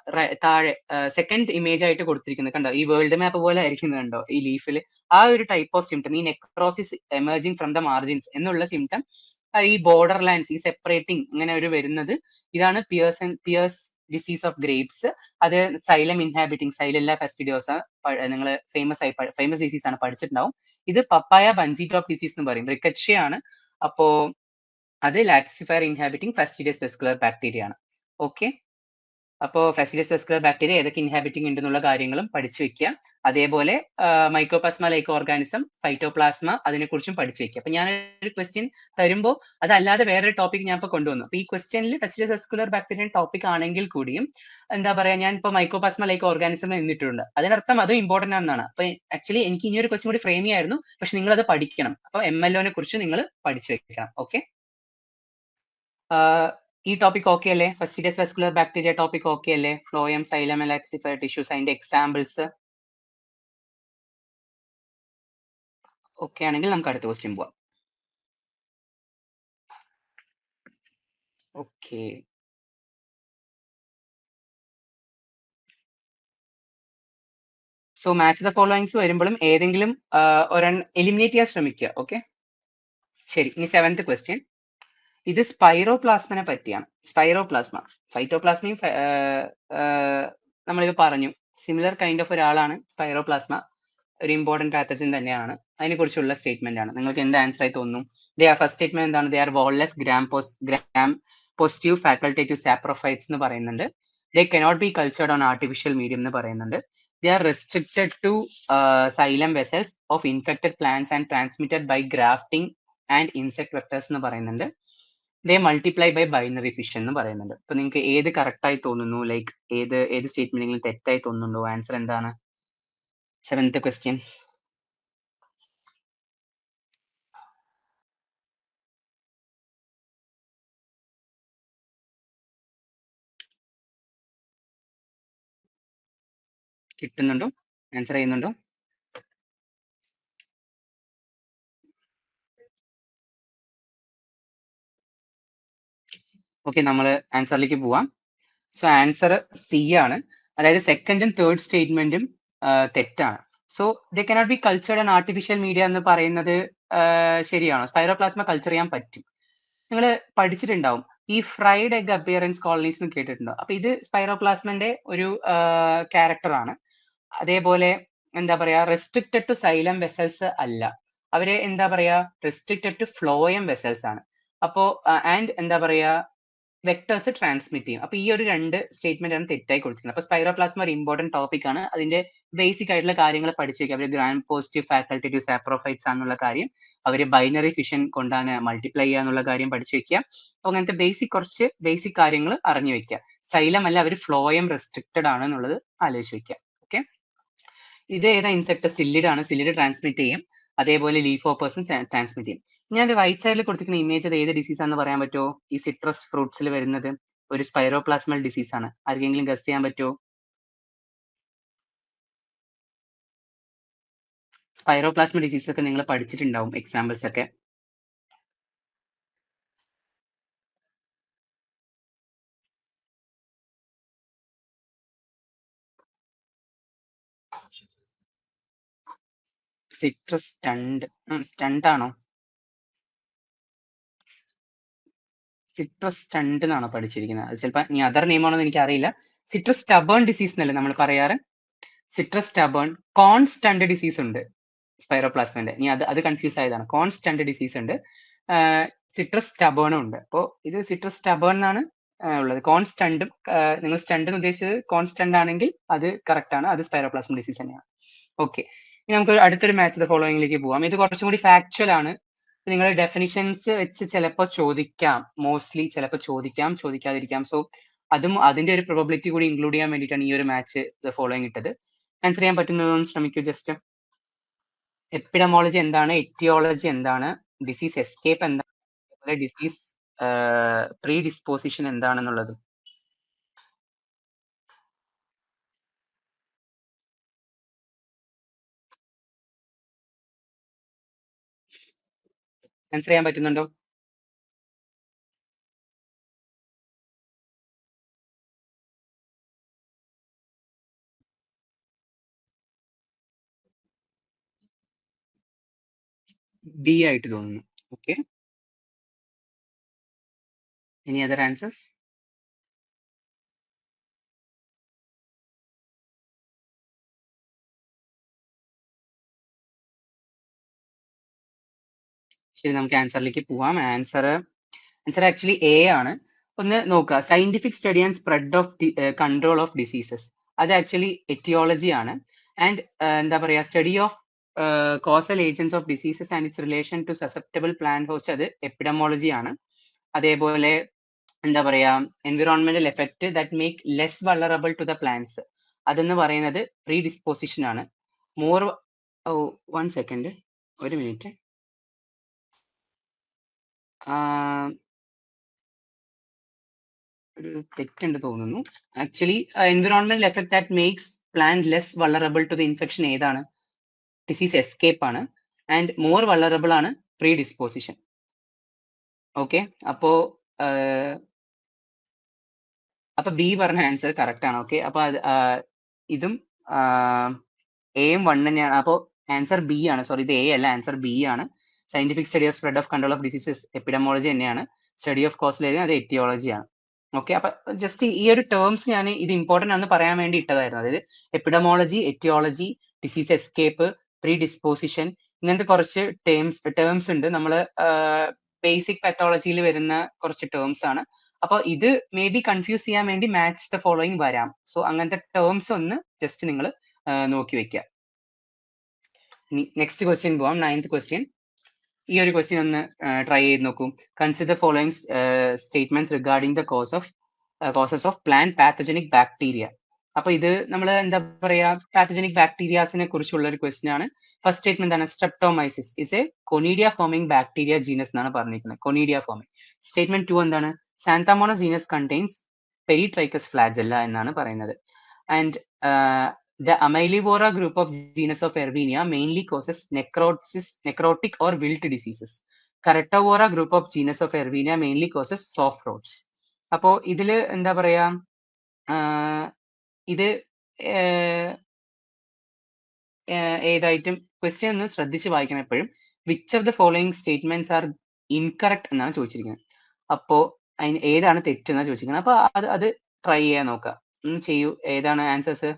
S1: താഴെ സെക്കൻഡ് ഇമേജ് ആയിട്ട് കൊടുത്തിരിക്കുന്നത് കണ്ടോ, ഈ വേൾഡ് മാപ്പ് പോലെ ആയിരിക്കുന്നത് കണ്ടോ ഈ ലീഫിൽ. ആ ഒരു ടൈപ്പ് ഓഫ് സിംറ്റം, ഈ necrosis emerging from the margins എന്നുള്ള സിംറ്റം, ഈ ബോർഡർ ലാൻഡ്സ്, ഈ സെപ്പറേറ്റിംഗ് ഇങ്ങനെ ഒരു വരുന്നത്, ഇതാണ് പിയേഴ്സ് ഡിസീസ് ഓഫ് ഗ്രേപ്സ്. അത് സൈലം ഇൻഹാബിറ്റിംഗ് സൈലല്ല ഫാസ്റ്റിഡിയോസ നിങ്ങൾ ഫേമസ് ഡിസീസ് ആണ്, പഠിച്ചിട്ടുണ്ടാവും. ഇത് പപ്പായ ബഞ്ചി ടോപ്പ് ഡിസീസ് എന്ന് പറയും, റിക്കറ്റ്ഷ്യ ആണ്. അപ്പോ അത് ലാറ്റിസിഫയർ ഇൻഹാബിറ്റിംഗ് ഫാസ്റ്റിഡിയസ് വെസ്കുലർ ബാക്ടീരിയ ആണ്. ഓക്കെ, അപ്പോൾ ഫാസ്റ്റിഡിയസ് വെസ്കുലർ ബാക്ടീരിയ ഏതൊക്കെ ഇൻഹാബിറ്റിംഗ് ഉണ്ടെന്നുള്ള കാര്യങ്ങളും പഠിച്ചു വെക്കുക. അതേപോലെ മൈക്രോപ്ലാസ്മ ലൈക്ക് ഓർഗാനിസം, ഫൈറ്റോപ്ലാസ്മ, അതിനെക്കുറിച്ചും പഠിച്ചു വെക്കുക. അപ്പൊ ഞാൻ ഒരു ക്വസ്റ്റ്യൻ തരുമ്പോൾ അതല്ലാതെ വേറൊരു ടോപ്പിക് ഞാൻ ഇപ്പോൾ കൊണ്ടുവന്നു. അപ്പൊ ഈ ക്വസ്റ്റ്യനിൽ ഫാസ്റ്റിഡിയസ് വെസ്കുലർ ബാക്ടീരിയൻ ടോപ്പിക് ആണെങ്കിൽ കൂടിയും എന്താ പറയാ, ഞാൻ ഇപ്പോൾ മൈക്രോപ്ലാസ്മ ലൈക്ക് ഓർഗാനിസം എന്നിട്ടുണ്ട്, അതിനർത്ഥം അതും ഇമ്പോർട്ടന്റ് ആണെന്നാണ്. അപ്പൊ ആക്ച്വലി എനിക്ക് ഇനി ഒരു ക്വസ്റ്റ്യൻ കൂടി ഫ്രെയിം ചെയ്യായിരുന്നു, പക്ഷെ നിങ്ങൾ അത് പഠിക്കണം. അപ്പൊ MLO കുറിച്ച് നിങ്ങൾ പഠിച്ചു വെക്കണം. ഓക്കെ, ഈ ടോപ്പിക് ഓക്കെ അല്ലേ? ഫാസ്റ്റിഡിയസ് വെസ്കുലർ ബാക്ടീരിയ ടോപ്പിക് ഓക്കെ അല്ലേ? ഫ്ലോയം, സൈലം, ലാക്സിഫൈഡ് ടിഷ്യൂസ്, അതിന്റെ എക്സാമ്പിൾസ് ഓക്കെ ആണെങ്കിൽ നമുക്ക് അടുത്ത ക്വസ്റ്റ്യൻ പോവാം. Okay, so much the followings വരുമ്പോഴും ഏതെങ്കിലും ഒരെണ്ണം എലിമിനേറ്റ് ചെയ്യാൻ ശ്രമിക്കുക. ഓക്കെ, ശരി. ഇനി 7th ക്വസ്റ്റ്യൻ. ഇത് സ്പൈറോപ്ലാസ്മനെ പറ്റിയാണ്. സ്പൈറോപ്ലാസ്മ, ഫൈറ്റോപ്ലാസ്മയും നമ്മളിത് പറഞ്ഞു. സിമിലർ കൈൻഡ് ഓഫ് ഒരാളാണ് സ്പൈറോപ്ലാസ്മ. ഒരു ഇമ്പോർട്ടന്റ് പാത്തജൻ തന്നെയാണ്. അതിനെക്കുറിച്ചുള്ള സ്റ്റേറ്റ്മെന്റ് ആണ്. നിങ്ങൾക്ക് എന്ത് ആൻസർ ആയി തോന്നുന്നു? ഫസ്റ്റ് സ്റ്റേറ്റ്മെന്റ് എന്താണ്? They are wall-less gram positive facultative saprophytes എന്ന് പറയുന്നുണ്ട്. They cannot be cultured on artificial medium എന്ന് പറയുന്നുണ്ട്. They are restricted to xylem vessels of infected plants and transmitted by grafting and insect vectors എന്ന് പറയുന്നുണ്ട്. They multiply by binary fission എന്ന് പറയുന്നുണ്ട്. അപ്പൊ നിങ്ങൾക്ക് ഏത് കറക്റ്റ് ആയി തോന്നുന്നു? ലൈക്ക് ഏത് സ്റ്റേറ്റ്മെന്റെങ്കിലും തെറ്റായി തോന്നുന്നുണ്ടോ? ആൻസർ എന്താണ്? 7th question. കിട്ടുന്നുണ്ടോ? ആൻസർ ചെയ്യുന്നുണ്ടോ? ഓക്കെ, നമ്മൾ ആൻസറിലേക്ക് പോവാം. സോ ആൻസർ സി ആണ്. അതായത് സെക്കൻഡും തേർഡ് സ്റ്റേറ്റ്മെന്റും തെറ്റാണ്. So they cannot be cultured and artificial media എന്ന് പറയുന്നത് ശരിയാണോ? സ്പൈറോപ്ലാസ്മ കൾച്ചർ ചെയ്യാൻ പറ്റും. നിങ്ങൾ പഠിച്ചിട്ടുണ്ടാവും ഈ ഫ്രൈഡ് എഗ് അപ്പിയറൻസ് കോളനീസ് എന്ന് കേട്ടിട്ടുണ്ടോ? അപ്പൊ ഇത് സ്പൈറോപ്ലാസ്മന്റെ ഒരു ക്യാരക്ടർ ആണ്. അതേപോലെ എന്താ പറയാ, റെസ്ട്രിക്റ്റഡ് ടു സൈലം വെസൽസ് അല്ല, അവര് എന്താ പറയാ റെസ്ട്രിക്റ്റഡ് ടു ഫ്ലോയം വെസൽസ് ആണ്. അപ്പോ ആൻഡ് എന്താ പറയാ വെക്ടേഴ്സ് ട്രാൻസ്മിറ്റ് ചെയ്യും. അപ്പൊ ഈ ഒരു രണ്ട് സ്റ്റേറ്റ്മെന്റ് ആണ് തെറ്റായി കൊടുത്തിരിക്കുന്നത്. അപ്പൊ സ്പൈറോപ്ലാസ്മ ഒരു ഇമ്പോർട്ടന്റ് ടോപ്പിക് ആണ്. അതിന്റെ ബേസിക് ആയിട്ടുള്ള കാര്യങ്ങൾ പഠിച്ചു വെക്കുക. അവര് ഗ്രാം പോസിറ്റീവ് ഫാക്കൾട്ടേറ്റീവ് സാപ്രോഫൈറ്റ്സ് ആണെന്നുള്ള കാര്യം, അവര് ബൈനറി ഫിഷൻ കൊണ്ടാണ് മൾട്ടിപ്ലൈ ചെയ്യുക എന്നുള്ള കാര്യം പഠിച്ചു വെക്കുക. അപ്പൊ അങ്ങനത്തെ കുറച്ച് ബേസിക് കാര്യങ്ങൾ അറിഞ്ഞു വെക്കുക. സൈലം അല്ല, അവർ ഫ്ലോയം റെസ്ട്രിക്റ്റഡ് ആണ് എന്നുള്ളത് ആലോചിച്ച് വെക്കുക. ഓക്കെ, ഇത് ഏതാ ഇൻസെക്ട്? സില്ലിഡ് ആണ്. സില്ലിഡ് ട്രാൻസ്മിറ്റ് ചെയ്യും. അതേപോലെ ലീഫ് ഹോപ്പേഴ്സും ട്രാൻസ്മിറ്റ് ചെയ്യും. ഞാൻ റൈറ്റ് സൈഡിൽ കൊടുത്തിരിക്കുന്ന ഇമേജ് അത് ഏത് ഡിസീസ് ആണെന്ന് പറയാൻ പറ്റുമോ? ഈ സിട്രസ് ഫ്രൂട്ട്സിൽ വരുന്നത് ഒരു സ്പൈറോപ്ലാസ്മൽ ഡിസീസ് ആണ്. ആർക്കെങ്കിലും ഗസ് ചെയ്യാൻ പറ്റുമോ? സ്പൈറോപ്ലാസ്മ ഡിസീസ് ഒക്കെ നിങ്ങൾ പഠിച്ചിട്ടുണ്ടാവും, എക്സാമ്പിൾസ് ഒക്കെ. സിട്രസ് സ്റ്റണ്ടാണോ? സിട്രസ് സ്റ്റണ്ട് എന്നാണോ പഠിച്ചിരിക്കുന്നത്? അത് ചിലപ്പോൾ ഇനി അതർ നെയിം ആണോ എന്ന് എനിക്കറിയില്ല. സിട്രസ് സ്റ്റബേൺ ഡിസീസ് എന്നല്ലേ നമ്മൾ പറയാറ്? സിട്രസ് സ്റ്റബേൺ കോൺസ്റ്റന്റ് ഡിസീസ് ഉണ്ട് സ്പൈറോപ്ലാസ്മിന്റെ. ഇനി അത് കൺഫ്യൂസ് ആയതാണ്. കോൺസ്റ്റന്റ് ഡിസീസ് ഉണ്ട്. സിട്രസ് സ്റ്റബേണും ഉണ്ട്. അപ്പോൾ ഇത് സിട്രസ് സ്റ്റബേൺ എന്നാണ് ഉള്ളത്. കോൺസ്റ്റന്റും നിങ്ങൾ സ്റ്റണ്ട് എന്ന് ഉദ്ദേശിച്ചത് കോൺസ്റ്റന്റ് ആണെങ്കിൽ അത് കറക്റ്റ് ആണ്. അത് സ്പൈറോപ്ലാസ്മിക് ഡിസീസ് തന്നെയാണ്. ഓക്കെ, ഇനി നമുക്ക് അടുത്തൊരു മാച്ച് ദ ഫോളോയിങ്ങിലേക്ക് പോവാം. ഇത് കുറച്ചും കൂടി ഫാക്ച്വൽ ആണ്. നിങ്ങൾ ഡെഫിനിഷൻസ് വെച്ച് ചിലപ്പോൾ ചോദിക്കാം, മോസ്റ്റ്ലി ചിലപ്പോൾ ചോദിക്കാം, ചോദിക്കാതിരിക്കാം. സോ അതും അതിന്റെ ഒരു പ്രോബബിലിറ്റി കൂടി ഇൻക്ലൂഡ് ചെയ്യാൻ വേണ്ടിയിട്ടാണ് ഈ ഒരു മാച്ച് ദ ഫോളോയിങ് ഇട്ടത്. ആൻസർ ചെയ്യാൻ പറ്റുന്നതെന്ന് ശ്രമിക്കൂ ജസ്റ്റ്. എപ്പിഡമോളജി എന്താണ്, എറ്റിയോളജി എന്താണ്, ഡിസീസ് എസ്കേപ്പ് എന്താണ്, അതുപോലെ ഡിസീസ് പ്രീ ഡിസ്പോസിഷൻ എന്താണെന്നുള്ളത്. ആൻസർ ചെയ്യാൻ പറ്റുന്നുണ്ടോ? ബി ആയിട്ട് തോന്നുന്നു. Okay, any other answers? ശരി, നമുക്ക് ആൻസറിലേക്ക് പോവാം. ആൻസർ ആക്ച്വലി എ ആണ്. ഒന്ന് നോക്കുക, scientific study and spread of control of diseases. അത് ആക്ച്വലി എറ്റിയോളജി ആണ്. ആൻഡ് എന്താ പറയുക, study of causal agents of diseases and its relation to susceptible plant host, അത് എപ്പിഡമോളജി ആണ്. അതേപോലെ എന്താ പറയാ, environmental effect that make less vulnerable to the plants, അതെന്ന് പറയുന്നത് പ്രീ ഡിസ്പോസിഷൻ ആണ്. മോർ, വൺ സെക്കൻഡ്, ഒരു മിനിറ്റ്. ഒരു തെറ്റുണ്ട് തോന്നുന്നു. Actually environmental effect that makes plant less vulnerable to the infection ഏതാണ്? ഡിസീസ് എസ്കേപ്പ് ആണ്. ആൻഡ് മോർ വൾണറബിൾ ആണ് പ്രീ ഡിസ്പോസിഷൻ. ഓക്കെ, അപ്പോ ബി പറഞ്ഞ ആൻസർ കറക്റ്റ് ആണ്. ഓക്കെ, അപ്പൊ ഇതും എയും 1 തന്നെയാണ്. അപ്പോൾ ആൻസർ ബി ആണ്. സോറി, ഇത് എ അല്ല, ആൻസർ ബി ആണ്. Scientific study of spread of control of diseases epidemiology തന്നെയാണ്. സ്റ്റഡി ഓഫ് കോസൽ ഏരിയ അത് എറ്റിയോളജി ആണ്. ഓക്കെ, അപ്പൊ ജസ്റ്റ് ഈ ഒരു ടേംസ് ഞാൻ ഇത് ഇമ്പോർട്ടന്റ് ആണെന്ന് പറയാൻ വേണ്ടി ഇട്ടതായിരുന്നു. അതായത് epidemiology, etiology, disease escape, predisposition, ഇങ്ങനത്തെ കുറച്ച് ടേംസ് ഉണ്ട്. നമ്മൾ ബേസിക് പാത്തോളജിയിൽ വരുന്ന കുറച്ച് ടേംസ് ആണ്. അപ്പൊ ഇത് മേ ബി കൺഫ്യൂസ് ചെയ്യാൻ വേണ്ടി മാച്ച് ദ ഫോളോയിങ് വരാം. സോ അങ്ങനത്തെ ടേംസ് ഒന്ന് ജസ്റ്റ് നിങ്ങൾ നോക്കി വെക്കുക. നെക്സ്റ്റ് ക്വസ്റ്റ്യൻ പോവാം. 9th question. ഈ ഒരു ക്വസ്റ്റ്യൻ ഒന്ന് ട്രൈ ചെയ്ത് നോക്കൂ. Consider following statements regarding the causes of plant പാത്തജനിക് bacteria. അപ്പൊ ഇത് നമ്മൾ എന്താ പറയാ, പാത്തജനിക് ബാക്ടീരിയാസിനെ കുറിച്ചുള്ള ഒരു ക്വസ്റ്റ്യൻ ആണ്. ഫസ്റ്റ് സ്റ്റേറ്റ്മെന്റ് ആണ്, streptomyces is a conidia forming bacteria genus എന്നാണ് പറഞ്ഞിരിക്കുന്നത്. Conidia foaming. സ്റ്റേറ്റ്മെന്റ് 2 എന്താണ്, സാന്താമോണസ് ജീനസ് കണ്ടെയ്ൻസ് പെരിട്രൈക്കസ് ഫ്ലാജെല്ല എന്നാണ് പറയുന്നത്. And the Amylivora group of genus of Erwinia mainly causes necrotic or wilt diseases. Carretovora group of genus of Erwinia mainly causes soft rots. അപ്പോൾ ഇതില് എന്താ പറയാ, ഇത് ഏതായിട്ടും ക്വസ്റ്റ്യൻ ഒന്ന് ശ്രദ്ധിച്ച് വായിക്കണം എപ്പോഴും. Which of the following statements are incorrect എന്നാണ് ചോദിച്ചിരിക്കുന്നത്. അപ്പോ അതിന് ഏതാണ് തെറ്റ് എന്നാണ് ചോദിച്ചിരിക്കുന്നത്. അപ്പൊ അത് ട്രൈ ചെയ്യാൻ നോക്കുക. ചെയ്യൂ, ഏതാണ് ആൻസേഴ്സ്?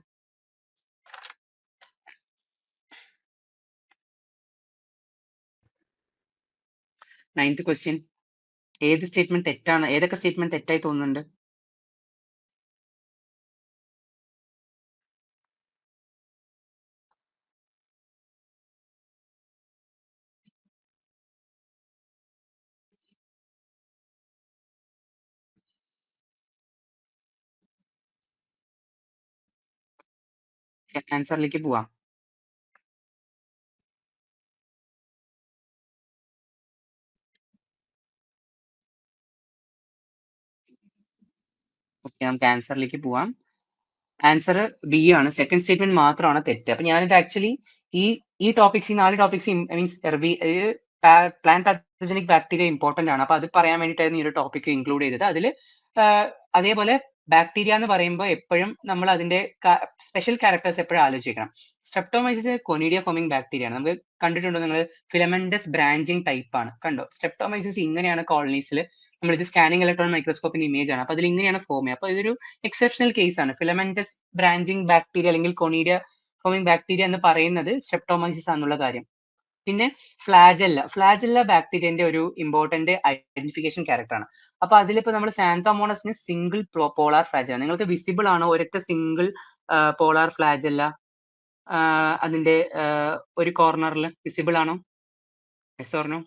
S1: 9th question. ഏത് സ്റ്റേറ്റ്മെന്റ് തെറ്റാണ്? ഏതൊക്കെ സ്റ്റേറ്റ്മെന്റ് തെറ്റായി തോന്നുന്നുണ്ട്? ആൻസറിലേക്ക് പോവാം. ഓക്കെ, നമുക്ക് ആൻസറിലേക്ക് പോവാം. ആൻസർ ബി ആണ്. സെക്കൻഡ് സ്റ്റേറ്റ്മെന്റ് മാത്രമാണ് തെറ്റ്. അപ്പൊ ഞാനിത് ആക്ച്വലി ഈ ടോപ്പിക്സ്, ഈ 4 topics means plant പാത്തജനിക് bacteria important ആണ്. അപ്പൊ അത് പറയാൻ വേണ്ടിയിട്ടായിരുന്നു ഈ ഒരു ടോപ്പിക് ഇൻക്ലൂഡ് ചെയ്തത്. അതിൽ അതേപോലെ ബാക്ടീരിയ എന്ന് പറയുമ്പോൾ എപ്പോഴും നമ്മൾ അതിന്റെ സ്പെഷ്യൽ ക്യാരക്ടേഴ്സ് എപ്പോഴും ആലോചിക്കണം. സ്ട്രെപ്റ്റോമൈസിസ് കൊനീഡിയ ഫോമിംഗ് ബാക്ടീരിയ ആണ്. നമുക്ക് കണ്ടിട്ടുണ്ടോ നിങ്ങൾ? ഫിലമെന്റസ് ബ്രാഞ്ചിങ് ടൈപ്പ് ആണ്. കണ്ടോ? സ്ട്രെപ്റ്റോമൈസിസ് ഇങ്ങനെയാണ് കോളനീസിൽ. നമ്മളിത് സ്കാനിങ് ഇലക്ട്രോൺ മൈക്രോസ്കോപ്പിന്റെ ഇമേജ് ആണ്. അപ്പൊ അതിൽ ഇങ്ങനെയാണ് ഫോം ചെയ്യുക. അപ്പൊ ഇതൊരു എക്സെപ്ഷണൽ കേസ് ആണ്. ഫിലമെന്റസ് ബ്രാഞ്ചിങ് ബാക്ടീരിയ അല്ലെങ്കിൽ കൊനീഡിയ ഫോമിംഗ് ബാക്ടീരിയ എന്ന് പറയുന്നത് സ്ട്രെപ്റ്റോമൈസിസ് ആണെന്നുള്ള കാര്യം. പിന്നെ ഫ്ലാജെല്ല ബാക്ടീരിയന്റെ ഒരു ഇമ്പോർട്ടന്റ് ഐഡന്റിഫിക്കേഷൻ ക്യാരക്ടർ ആണ്. അപ്പൊ അതിലിപ്പോ നമ്മൾ സാന്തോമോണസിന് സിംഗിൾ പോളാർ ഫ്ലാജെല്ല. നിങ്ങൾക്ക് വിസിബിൾ ആണോ ഒരൊറ്റ സിംഗിൾ പോളാർ ഫ്ലാജെല്ല അതിന്റെ ഒരു കോർണറിൽ വിസിബിൾ ആണോ? Yes or no?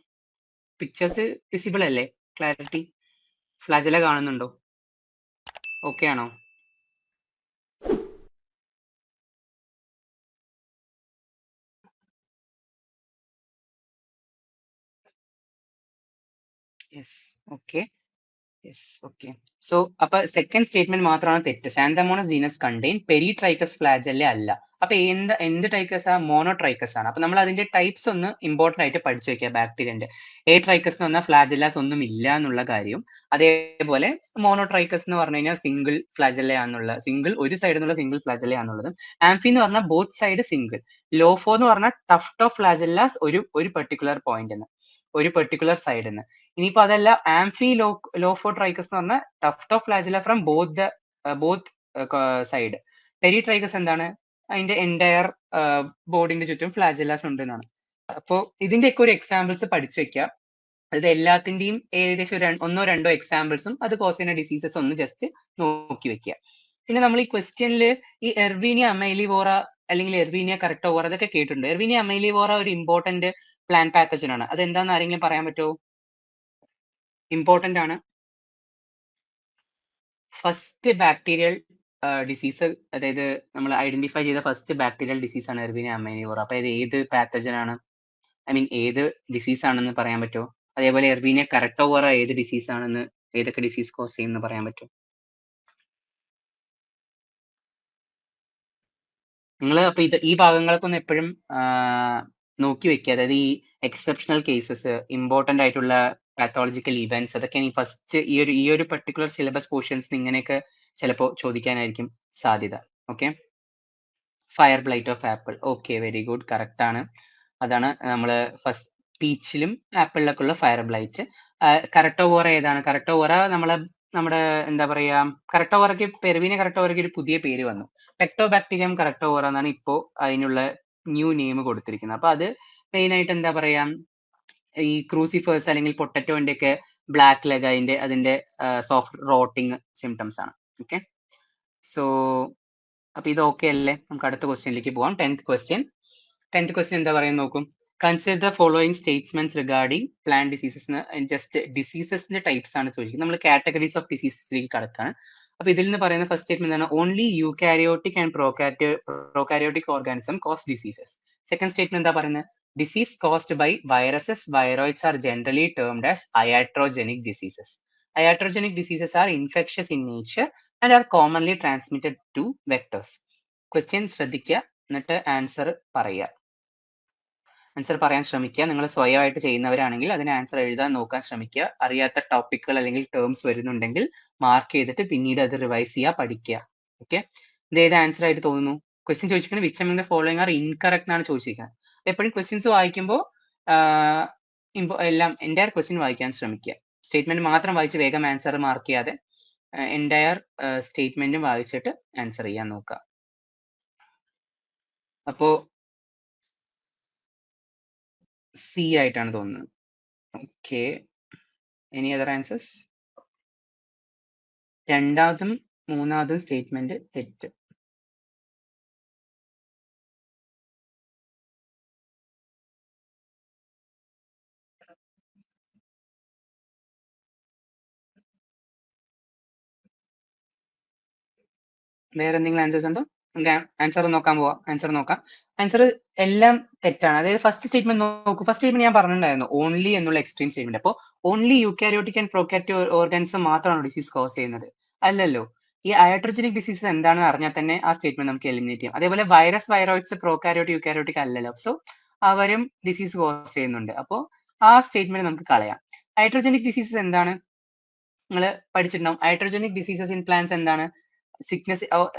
S1: Pictures visible അല്ലേ? ക്ലാരിറ്റി ഫ്ലാജെല്ല കാണുന്നുണ്ടോ? ഓക്കെ ആണോ? Yes. Okay. Yes. Okay. So അപ്പൊ സെക്കൻഡ് സ്റ്റേറ്റ്മെന്റ് മാത്രമാണ് തെറ്റ്. സാന്തമോണസ് ജീനസ് കണ്ടെയ്ൻ പെരിട്രൈക്കസ് ഫ്ലാജെല്ല അല്ല. അപ്പൊ എന്ത് ട്രൈക്കസ് ആ? മോണോട്രൈക്കസ് ആണ്. അപ്പൊ നമ്മൾ അതിന്റെ ടൈപ്സ് ഒന്ന് ഇമ്പോർട്ടന്റ് ആയിട്ട് പഠിച്ചു വെക്കുക ബാക്ടീരിയന്റെ. ട്രൈക്കസ് എന്ന് പറഞ്ഞാൽ ഫ്ലാജെല്ലാസ് ഒന്നും ഇല്ല എന്നുള്ള കാര്യം. അതേപോലെ മോണോട്രൈക്കസ് എന്ന് പറഞ്ഞു കഴിഞ്ഞാൽ സിംഗിൾ ഫ്ലാജെല്ല ആണെന്നുള്ള, ഒരു സൈഡിൽ നിന്നുള്ള സിംഗിൾ ഫ്ലാജെല്ല ആണെന്നുള്ളതും. ആംഫി എന്ന് പറഞ്ഞാൽ ബോത്ത് സൈഡ് സിംഗിൾ. ലോഫോ എന്ന് പറഞ്ഞാൽ ടഫ്റ്റ് ഓഫ് ഫ്ലാജെല്ലാസ് ഒരു പെർട്ടിക്കുലർ പോയിന്റ് ഒരു പെർട്ടിക്കുലർ സൈഡിൽ നിന്ന്. ഇനിയിപ്പോ അതല്ല ആംഫി ലോഫോട്രൈക്കസ് എന്ന് പറഞ്ഞാൽ tuft of flagella from both side. Peritrichous എന്താണ്? അതിന്റെ എൻറ്റയർ ബോഡിന്റെ ചുറ്റും ഫ്ലാജെല്ലാസ് ഉണ്ട് എന്നാണ്. അപ്പോ ഇതിന്റെയൊക്കെ ഒരു എക്സാമ്പിൾസ് പഠിച്ചു വെക്കുക. അത് എല്ലാത്തിന്റെയും ഏകദേശം ഒന്നോ രണ്ടോ എക്സാമ്പിൾസും അത് കോസ് ചെയ്യുന്ന ഡിസീസസ് ഒന്ന് ജസ്റ്റ് നോക്കി വെക്കുക. പിന്നെ നമ്മൾ ഈ ക്വസ്റ്റ്യനിൽ ഈ എർവീനിയ അമൈലിവോറ അല്ലെങ്കിൽ എർവീനിയ കറക്ടോവോറ അതൊക്കെ കേട്ടിട്ടുണ്ട്. എർവീനിയ അമൈലിവോറ ഒരു ഇമ്പോർട്ടന്റ് പ്ലാന്റ് പാത്തജൻ ആണ്. അതെന്താന്ന് ആരെങ്കിലും പറയാൻ പറ്റുമോ? ഇമ്പോർട്ടന്റ് ആണ്. ഫസ്റ്റ് ബാക്ടീരിയൽ ഡിസീസ്, അതായത് നമ്മൾ ഐഡന്റിഫൈ ചെയ്ത ഫസ്റ്റ് ബാക്ടീരിയൽ ഡിസീസ് ആണ് എർവീനിയ അമൈലിവോറ. അപ്പൊ ഇത് ഏത് പാത്തജൻ ആണ്? ഐ മീൻ ഏത് ഡിസീസ് ആണെന്ന് പറയാൻ പറ്റുമോ? അതേപോലെ എർവീനിയ കറക്ടോവോറ ഏത് ഡിസീസ് ആണെന്ന്, ഏതൊക്കെ ഡിസീസ് കോസ് ചെയ്യുമെന്ന് പറയാൻ പറ്റുമോ? നിങ്ങൾ അപ്പൊ ഈ ഭാഗങ്ങളൊക്കെ ഒന്ന് എപ്പോഴും നോക്കി വെക്കുക. അതായത് ഈ എക്സെപ്ഷണൽ കേസസ്, ഇമ്പോർട്ടന്റ് ആയിട്ടുള്ള പാത്തോളജിക്കൽ ഇവന്റ്സ്, അതൊക്കെയാണ് ഈ ഫസ്റ്റ് ഈ ഒരു പെർട്ടിക്കുലർ സിലബസ് പോർഷൻസ് ഇങ്ങനെയൊക്കെ ചിലപ്പോൾ ചോദിക്കാനായിരിക്കും സാധ്യത. Okay. Fire blight of apple. Okay, very good, correct ആണ്. അതാണ് നമ്മൾ ഫസ്റ്റ് പീച്ചിലും ആപ്പിളിലൊക്കെ ഉള്ള ഫയർ ബ്ലൈറ്റ്. കറക്ടോവോറ ഏതാണ്? കറക്ടോവോറ നമ്മുടെ എന്താ പറയാ, കറക്ടോവോറയ്ക്ക് പെർവീനിയ കറക്ടോവോറയ്ക്ക് ഒരു പുതിയ പേര് വന്നു. പെക്ടോബാക്ടീരിയം കറക്ടോവോറ എന്നാണ് ഇപ്പോൾ അതിനുള്ള ന്യൂ നെയിം കൊടുത്തിരിക്കുന്നത്. അപ്പൊ അത് മെയിൻ ആയിട്ട് എന്താ പറയാ, ഈ ക്രൂസിഫേഴ്സ് അല്ലെങ്കിൽ പൊട്ടറ്റോന്റെ ഒക്കെ ബ്ലാക്ക് ലെഗ് അതിന്റെ സോഫ്റ്റ് റോട്ടിങ് സിംറ്റംസ് ആണ്. ഓക്കെ. സോ അപ്പൊ ഇത് ഓക്കെ അല്ലേ? നമുക്ക് അടുത്ത ക്വസ്റ്റ്യനിലേക്ക് പോവാം. 10th ക്വസ്റ്റ്യൻ എന്താ പറയുന്നത് നോക്കും. Consider the following statements regarding plant diseases. Just ഡിസീസസിന്റെ ടൈപ്സ് ആണ് ചോദിക്കുന്നത്. നമ്മൾ കാറ്റഗറീസ് ഓഫ് ഡിസീസസിലേക്ക് കടക്കാണ്. അപ്പൊ ഇതിൽ നിന്ന് പറയുന്ന ഫസ്റ്റ് സ്റ്റേറ്റ്മെന്റ് ആണ് only eukaryotic and prokaryotic organism cause diseases. Second statement എന്താ പറയുന്നത്? Disease caused by viruses viroids are generally termed as iatrogenic diseases. Iatrogenic diseases are infectious in nature and are commonly transmitted to vectors. Question ശ്രദ്ധിക്കുക, എന്നിട്ട് answer പറയുക. Answer പറയാൻ ശ്രമിക്കുക. നിങ്ങൾ സ്വയമായിട്ട് ചെയ്യുന്നവരാണെങ്കിൽ അതിന് answer എഴുതാൻ നോക്കാൻ ശ്രമിക്കുക. അറിയാത്ത ടോപ്പിക്കുകൾ അല്ലെങ്കിൽ ടേംസ് വരുന്നുണ്ടെങ്കിൽ മാർക്ക് ചെയ്തിട്ട് പിന്നീട് അത് റിവൈസ് ചെയ്യുക, പഠിക്കുക. ഓക്കെ. ഇത് ഏത് ആൻസർ ആയിട്ട് തോന്നുന്നു? ക്വസ്റ്റ്യൻ ചോദിച്ചിരിക്കുന്നത് which among the following are incorrect എന്നാണ് ചോദിച്ചിരിക്കുന്നത്. എപ്പോഴും ക്വസ്റ്റ്യൻസ് വായിക്കുമ്പോൾ എല്ലാം എൻ്റയർ ക്വസ്റ്റ്യൻ വായിക്കാൻ ശ്രമിക്കുക. സ്റ്റേറ്റ്മെന്റ് മാത്രം വായിച്ച് വേഗം ആൻസർ മാർക്ക് ചെയ്യാതെ എൻ്റയർ സ്റ്റേറ്റ്മെന്റും വായിച്ചിട്ട് ആൻസർ ചെയ്യാൻ നോക്കുക. അപ്പോ സി ആയിട്ടാണ് തോന്നുന്നത്. ഓക്കെ. Any other answers? രണ്ടാമതും മൂന്നാമതും സ്റ്റേറ്റ്മെന്റ് തെറ്റ്. വേറെ എന്തെങ്കിലും ആൻസേഴ്സ് ഉണ്ടോ? നമുക്ക് ആൻസർ നോക്കാൻ പോവാം. ആൻസർ നോക്കാം. ആൻസർ എല്ലാം തെറ്റാണ്. അതായത് ഫസ്റ്റ് സ്റ്റേറ്റ്മെന്റ് നോക്കൂ. ഫസ്റ്റ് സ്റ്റേറ്റ്മെന്റ് ഞാൻ പറഞ്ഞിട്ടുണ്ടായിരുന്നു ഓൺലി എന്നുള്ള എക്സ്ട്രീം സ്റ്റേറ്റ്മെന്റ്. അപ്പോൾ only eukaryotic and prokaryotic organism മാത്രമാണോ ഡിസീസ് കോസ് ചെയ്യുന്നത്? അല്ലല്ലോ. ഈ iatrogenic ഡിസീസസ് എന്താണെന്ന് അറിഞ്ഞാൽ തന്നെ ആ സ്റ്റേറ്റ്മെന്റ് നമുക്ക് എലിമിനേറ്റ് ചെയ്യാം. അതേപോലെ വൈറസ് വൈറോയിഡ്സ് പ്രോകാരിയോട്ടിക് യൂകാരിയോട്ടിക് അല്ലല്ലോ. സോ അവരും ഡിസീസ് കോസ് ചെയ്യുന്നുണ്ട്. അപ്പോൾ ആ സ്റ്റേറ്റ്മെന്റ് നമുക്ക് കളയാം. iatrogenic ഡിസീസസ് എന്താണ്? നിങ്ങൾ പഠിച്ചിട്ടുണ്ടാവും. ഹൈഡ്രോജനിക് ഡിസീസസ് ഇൻ പ്ലാന്റ്സ് എന്താണ്? സിക്നസ്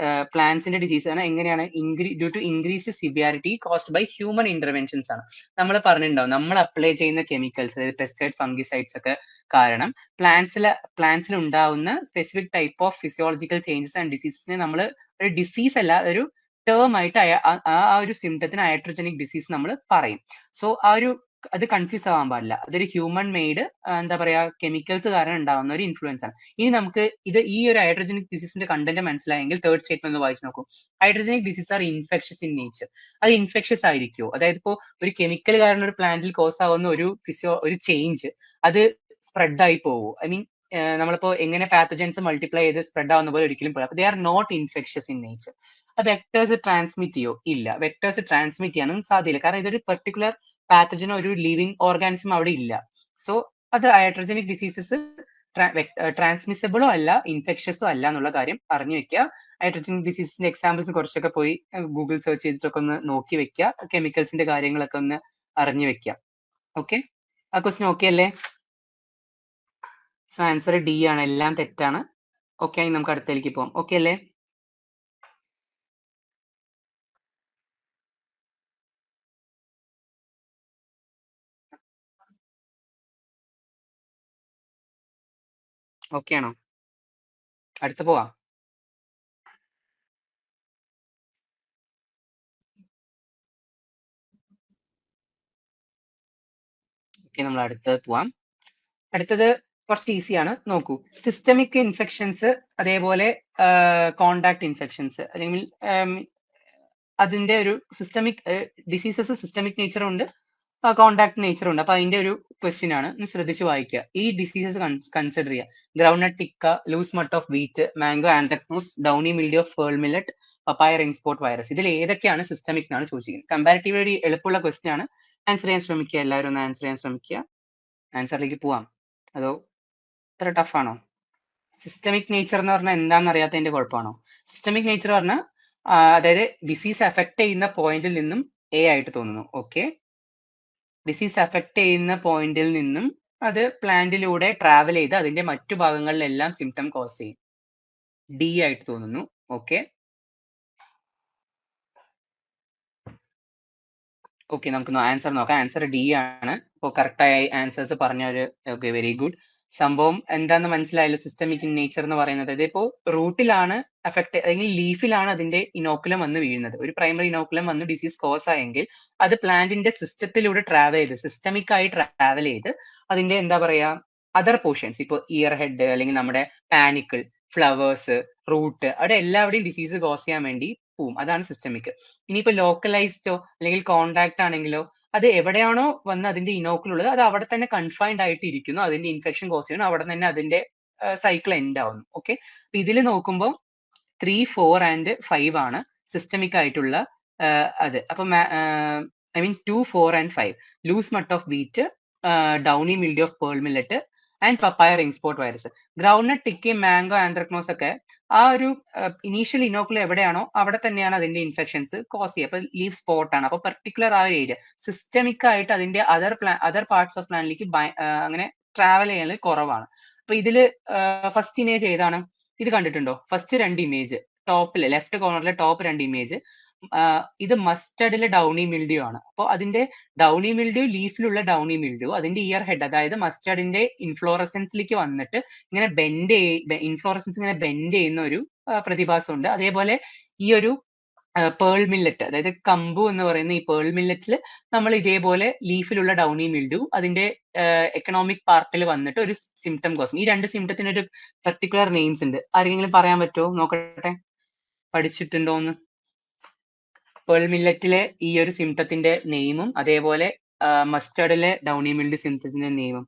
S1: പ്ലാന്റ്സിന്റെ ഡിസീസ് ആണ്. എങ്ങനെയാണ്? Due to increase severity caused by human interventions ആണ്. നമ്മൾ പറഞ്ഞിട്ടുണ്ടാവും, നമ്മൾ അപ്ലൈ ചെയ്യുന്ന കെമിക്കൽസ്, അതായത് പെസ്റ്റിസൈഡ്, ഫംഗിസൈഡ്സ് ഒക്കെ കാരണം പ്ലാന്റ്സിൽ ഉണ്ടാവുന്ന specific type of physiological changes and ഡിസീസസിനെ നമ്മൾ ഒരു ഡിസീസ് അല്ല, ഒരു ടേം ആയിട്ട് ആ ഒരു സിംറ്റത്തിന് ഹൈഡ്രോജനിക് ഡിസീസ് നമ്മൾ പറയും. സോ അത് കൺഫ്യൂസ് ആവാൻ പാടില്ല. അതൊരു ഹ്യൂമൻ മെയ്ഡ് എന്താ പറയാ കെമിക്കൽസ് കാരണം ഉണ്ടാവുന്ന ഒരു ഇൻഫ്ലുവൻസ് ആണ്. ഇനി നമുക്ക് ഈ ഒരു ഹൈഡ്രോജനിക് ഡിസീസിന്റെ കണ്ടന്റ് മനസ്സിലായെങ്കിൽ തേർഡ് സ്റ്റേറ്റ്മെന്റ് ഒന്ന് വായിച്ച് നോക്കൂ. Hydrogenic disease are infectious in nature. അത് ഇൻഫെക്ഷസ് ആയിരിക്കുമോ? അതായത് ഇപ്പോൾ ഒരു കെമിക്കൽ കാരണം ഒരു പ്ലാന്റിൽ കോസ് ആവുന്ന ഒരു ചേഞ്ച് അത് സ്പ്രെഡ് ആയി പോവോ? ഐ മീൻ നമ്മളിപ്പോ എങ്ങനെ പാത്തജൻസ് മൾട്ടിപ്ലൈ ചെയ്ത് സ്പ്രെഡ് ആവുന്ന പോലെ ഒരിക്കലും പോരാ. അപ്പൊ they are not infectious in nature. Vectors transmit ചെയ്യോ? ഇല്ല. വെക്ടേഴ്സ് ട്രാൻസ്മിറ്റ് ചെയ്യാനും സാധ്യതയില്ല. കാരണം ഇതൊരു പെർട്ടിക്കുലർ പാത്തജനോ ഒരു ലിവിങ് ഓർഗാനിസം അവിടെ ഇല്ല. സോ അത് ഹൈഡ്രോജനിക് ഡിസീസസ് ട്രാൻസ്മിസിബിളോ അല്ല, ഇൻഫെക്ഷസോ അല്ല എന്നുള്ള കാര്യം അറിഞ്ഞു വെക്കുക. ഹൈഡ്രോജനിക് ഡിസീസിന്റെ എക്സാമ്പിൾസ് കുറച്ചൊക്കെ പോയി ഗൂഗിൾ സെർച്ച് ചെയ്തിട്ടൊക്കെ ഒന്ന് നോക്കി വെക്കുക. കെമിക്കൽസിന്റെ കാര്യങ്ങളൊക്കെ ഒന്ന് അറിഞ്ഞു വെക്കുക. ഓക്കെ, ആ ക്വസ്റ്റ്യൻ ഓക്കെ അല്ലേ? സോ ആൻസർ ഡി ആണ്, എല്ലാം തെറ്റാണ്. ഓക്കെ, നമുക്ക് അടുത്തേക്ക് പോകാം. ഓക്കെ അല്ലേ? ഓക്കെ ആണോ? അടുത്ത് പോവാം. ഓക്കെ, നമ്മൾ അടുത്തത് പോവാം. അടുത്തത് കുറച്ച് ഈസിയാണ്. നോക്കൂ, സിസ്റ്റമിക് ഇൻഫെക്ഷൻസ്, അതേപോലെ കോണ്ടാക്ട് ഇൻഫെക്ഷൻസ്, അല്ലെങ്കിൽ അതിന്റെ ഒരു സിസ്റ്റമിക് ഡിസീസസ് സിസ്റ്റമിക് നേച്ചറും ഉണ്ട്, കോണ്ടാക്ട് നേച്ചറും ഉണ്ട്. അപ്പൊ അതിന്റെ ഒരു ക്വസ്റ്റ്യൻ ആണ്, ഒന്ന് ശ്രദ്ധിച്ച് വായിക്കുക. ഈ ഡിസീസസ് കൺസിഡർ ചെയ്യുക. Groundnut tikka, loose smut of wheat, mango anthracnose, downy mildew of pearl millet, papaya ring spot virus. ഇതിൽ ഏതൊക്കെയാണ് സിസ്റ്റമിക് എന്നാണ് ചോദിച്ചിരിക്കുന്നത്. കമ്പാരിറ്റീവ്ലി ഒരു എളുപ്പമുള്ള ക്വസ്റ്റ്യൻ ആണ്. ആൻസർ ചെയ്യാൻ ശ്രമിക്കുക. എല്ലാവരും ഒന്ന് ആൻസർ ചെയ്യാൻ ശ്രമിക്കുക. ആൻസറിലേക്ക് പോവാം, അതോ ഇത്ര ടഫ് ആണോ? സിസ്റ്റമിക് നേച്ചർ എന്ന് പറഞ്ഞാൽ എന്താണെന്ന് അറിയാത്തതിന്റെ കുഴപ്പമാണോ? സിസ്റ്റമിക് നേച്ചർ പറഞ്ഞാൽ അതായത് ഡിസീസ് അഫക്ട് ചെയ്യുന്ന പോയിന്റിൽ നിന്നും എ ആയിട്ട് തോന്നുന്നു. ഓക്കെ, ഡിസീസ് അഫക്ട് ചെയ്യുന്ന പോയിന്റിൽ നിന്നും അത് പ്ലാന്റിലൂടെ ട്രാവൽ ചെയ്ത് അതിന്റെ മറ്റു ഭാഗങ്ങളിലെല്ലാം സിംറ്റം കോസ് ചെയ്യും. ഡി ആയിട്ട് തോന്നുന്നു. ഓക്കെ, ഓക്കെ, നമുക്ക് ആൻസർ നോക്കാം. ആൻസർ ഡി ആണ്. ഇപ്പോൾ കറക്റ്റായ ആൻസേഴ്സ് പറഞ്ഞവര് ഓക്കെ, വെരി ഗുഡ്. സംഭവം എന്താന്ന് മനസ്സിലായല്ലോ. സിസ്റ്റമിക് ഇൻ നേച്ചർ എന്ന് പറയുന്നത് ഇതിപ്പോ റൂട്ടിലാണ് അഫക്ട്, അല്ലെങ്കിൽ ലീഫിലാണ് അതിന്റെ ഇനോക്കുലം വന്ന് വീഴുന്നത്. ഒരു പ്രൈമറി ഇനോക്കുലം വന്ന് ഡിസീസ് കോസ് ആയെങ്കിൽ അത് പ്ലാന്റിന്റെ സിസ്റ്റത്തിലൂടെ ട്രാവൽ ചെയ്ത്, സിസ്റ്റമിക് ആയി ട്രാവൽ ചെയ്ത് അതിന്റെ എന്താ പറയാ അതർ പോർഷൻസ്, ഇപ്പോൾ ഇയർ ഹെഡ്, അല്ലെങ്കിൽ നമ്മുടെ പാനിക്കിൾ, ഫ്ലവേഴ്സ്, റൂട്ട്, അവിടെ എല്ലാവരുടെയും ഡിസീസ് കോസ് ചെയ്യാൻ വേണ്ടി പോവും. അതാണ് സിസ്റ്റമിക്. ഇനിയിപ്പോ ലോക്കലൈസ്ഡോ അല്ലെങ്കിൽ കോണ്ടാക്ട് ആണെങ്കിലോ അത് എവിടെയാണോ വന്ന് അതിന്റെ ഇനോക്കുലം ഉള്ളത് അത് അവിടെ തന്നെ കൺഫൈൻഡ് ആയിട്ട് ഇരിക്കുന്നു. അതിന്റെ ഇൻഫെക്ഷൻ കോസ് ചെയ്യുന്നു, അവിടെ തന്നെ അതിന്റെ സൈക്കിൾ എൻഡ് ആവുന്നു. ഓക്കെ, ഇതിൽ നോക്കുമ്പോൾ 3, 4 ആൻഡ് 5 ആണ് സിസ്റ്റമിക് ആയിട്ടുള്ള അത്. അപ്പൊ I mean 2, 4 and 5, loose smut of wheat, downy mildew of pearl millet and papaya ring spot virus. Groundnut tikka, mango anthracnose ഒക്കെ ആ ഒരു ഇനീഷ്യൽ ഇനോക്കുലം എവിടെയാണോ അവിടെ തന്നെയാണ് അതിന്റെ ഇൻഫെക്ഷൻസ് കോസ് ചെയ്യുക. അപ്പൊ ലീഫ് സ്പോട്ട് ആണ്. അപ്പൊ പെർട്ടിക്കുലർ ആ ഒരു ഏരിയ സിസ്റ്റമിക് ആയിട്ട് അതിന്റെ അതർ പാർട്സ് ഓഫ് പ്ലാന്റിലേക്ക് അങ്ങനെ ട്രാവൽ ചെയ്യാൻ കുറവാണ്. അപ്പൊ ഇതില് ഫസ്റ്റ് ഇമേജ് ഏതാണ്? ഇത് കണ്ടിട്ടുണ്ടോ? ഫസ്റ്റ് 2 ഇമേജ്, ടോപ്പിൽ ലെഫ്റ്റ് കോർണറിലെ ടോപ്പ് 2 ഇമേജ്, ഇത് മസ്റ്റർഡിലെ ഡൗണി മിൽഡ്യൂ ആണ്. അപ്പോൾ അതിന്റെ ഡൗണി മിൽഡ്യൂ, ലീഫിലുള്ള ഡൗണി മിൽഡ്യൂ അതിന്റെ ഇയർ ഹെഡ്, അതായത് മസ്റ്റർഡിന്റെ ഇൻഫ്ലോറസൻസിലേക്ക് വന്നിട്ട് ഇങ്ങനെ ഇൻഫ്ലോറസൻസ് ഇങ്ങനെ ബെൻഡ് ചെയ്യുന്ന ഒരു പ്രതിഭാസമുണ്ട്. അതേപോലെ ഈ ഒരു പേൾ മില്ലറ്റ്, അതായത് കമ്പു എന്ന് പറയുന്ന ഈ പേൾ മില്ലറ്റിൽ നമ്മൾ ഇതേപോലെ ലീഫിലുള്ള ഡൗണി മിൽഡ്യൂ അതിന്റെ എക്കണോമിക് പാർട്ടിൽ വന്നിട്ട് ഒരു സിംറ്റം കോസ്. ഈ 2 സിംറ്റത്തിന് ഒരു പെർട്ടിക്കുലർ നെയിംസ് ഉണ്ട്. ആരെങ്കിലും പറയാൻ പറ്റുമോ? നോക്കട്ടെ, പഠിച്ചിട്ടുണ്ടോന്ന്. പേൾ മില്ലറ്റിലെ ഈ ഒരു സിംറ്റത്തിന്റെ നെയിമും അതേപോലെ മസ്റ്റർഡിലെ ഡൗണി മിൽഡ്യൂ സിംറ്റത്തിന്റെ നെയിമും.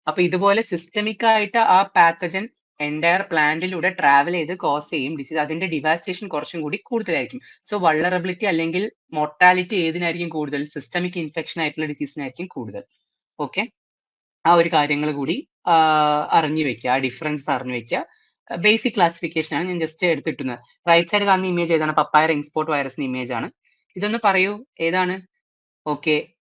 S1: അപ്പൊ ഇതുപോലെ സിസ്റ്റമിക് ആയിട്ട് ആ പാത്തജൻ എൻറ്റയർ പ്ലാന്റിലൂടെ ട്രാവൽ ചെയ്ത് കോസ് ചെയ്യും ഡിസീസ്. അതിന്റെ ഡിവാസ്റ്റേഷൻ കുറച്ചും കൂടി കൂടുതലായിരിക്കും. സോ വൾണറബിലിറ്റി അല്ലെങ്കിൽ മോർട്ടാലിറ്റി ഏതിനായിരിക്കും കൂടുതൽ? സിസ്റ്റമിക് ഇൻഫെക്ഷൻ ആയിട്ടുള്ള ഡിസീസിനായിരിക്കും കൂടുതൽ. ഓക്കെ, ആ ഒരു കാര്യങ്ങൾ കൂടി അറിഞ്ഞു വെക്കുക, ആ ഡിഫറൻസ് അറിഞ്ഞു വെക്കുക. ബേസിക് ക്ലാസിഫിക്കേഷൻ ആണ് ഞാൻ ജസ്റ്റ് എടുത്തിട്ടുള്ളത്. റൈറ്റ് സൈഡ് കാണുന്ന ഇമേജ് ഏതാണ്? പപ്പായ റിംഗ് സ്പോട്ട് വൈറസിന്റെ ഇമേജ് ആണ്. ഇതൊന്ന് പറയൂ, ഏതാണ്? ഓക്കെ,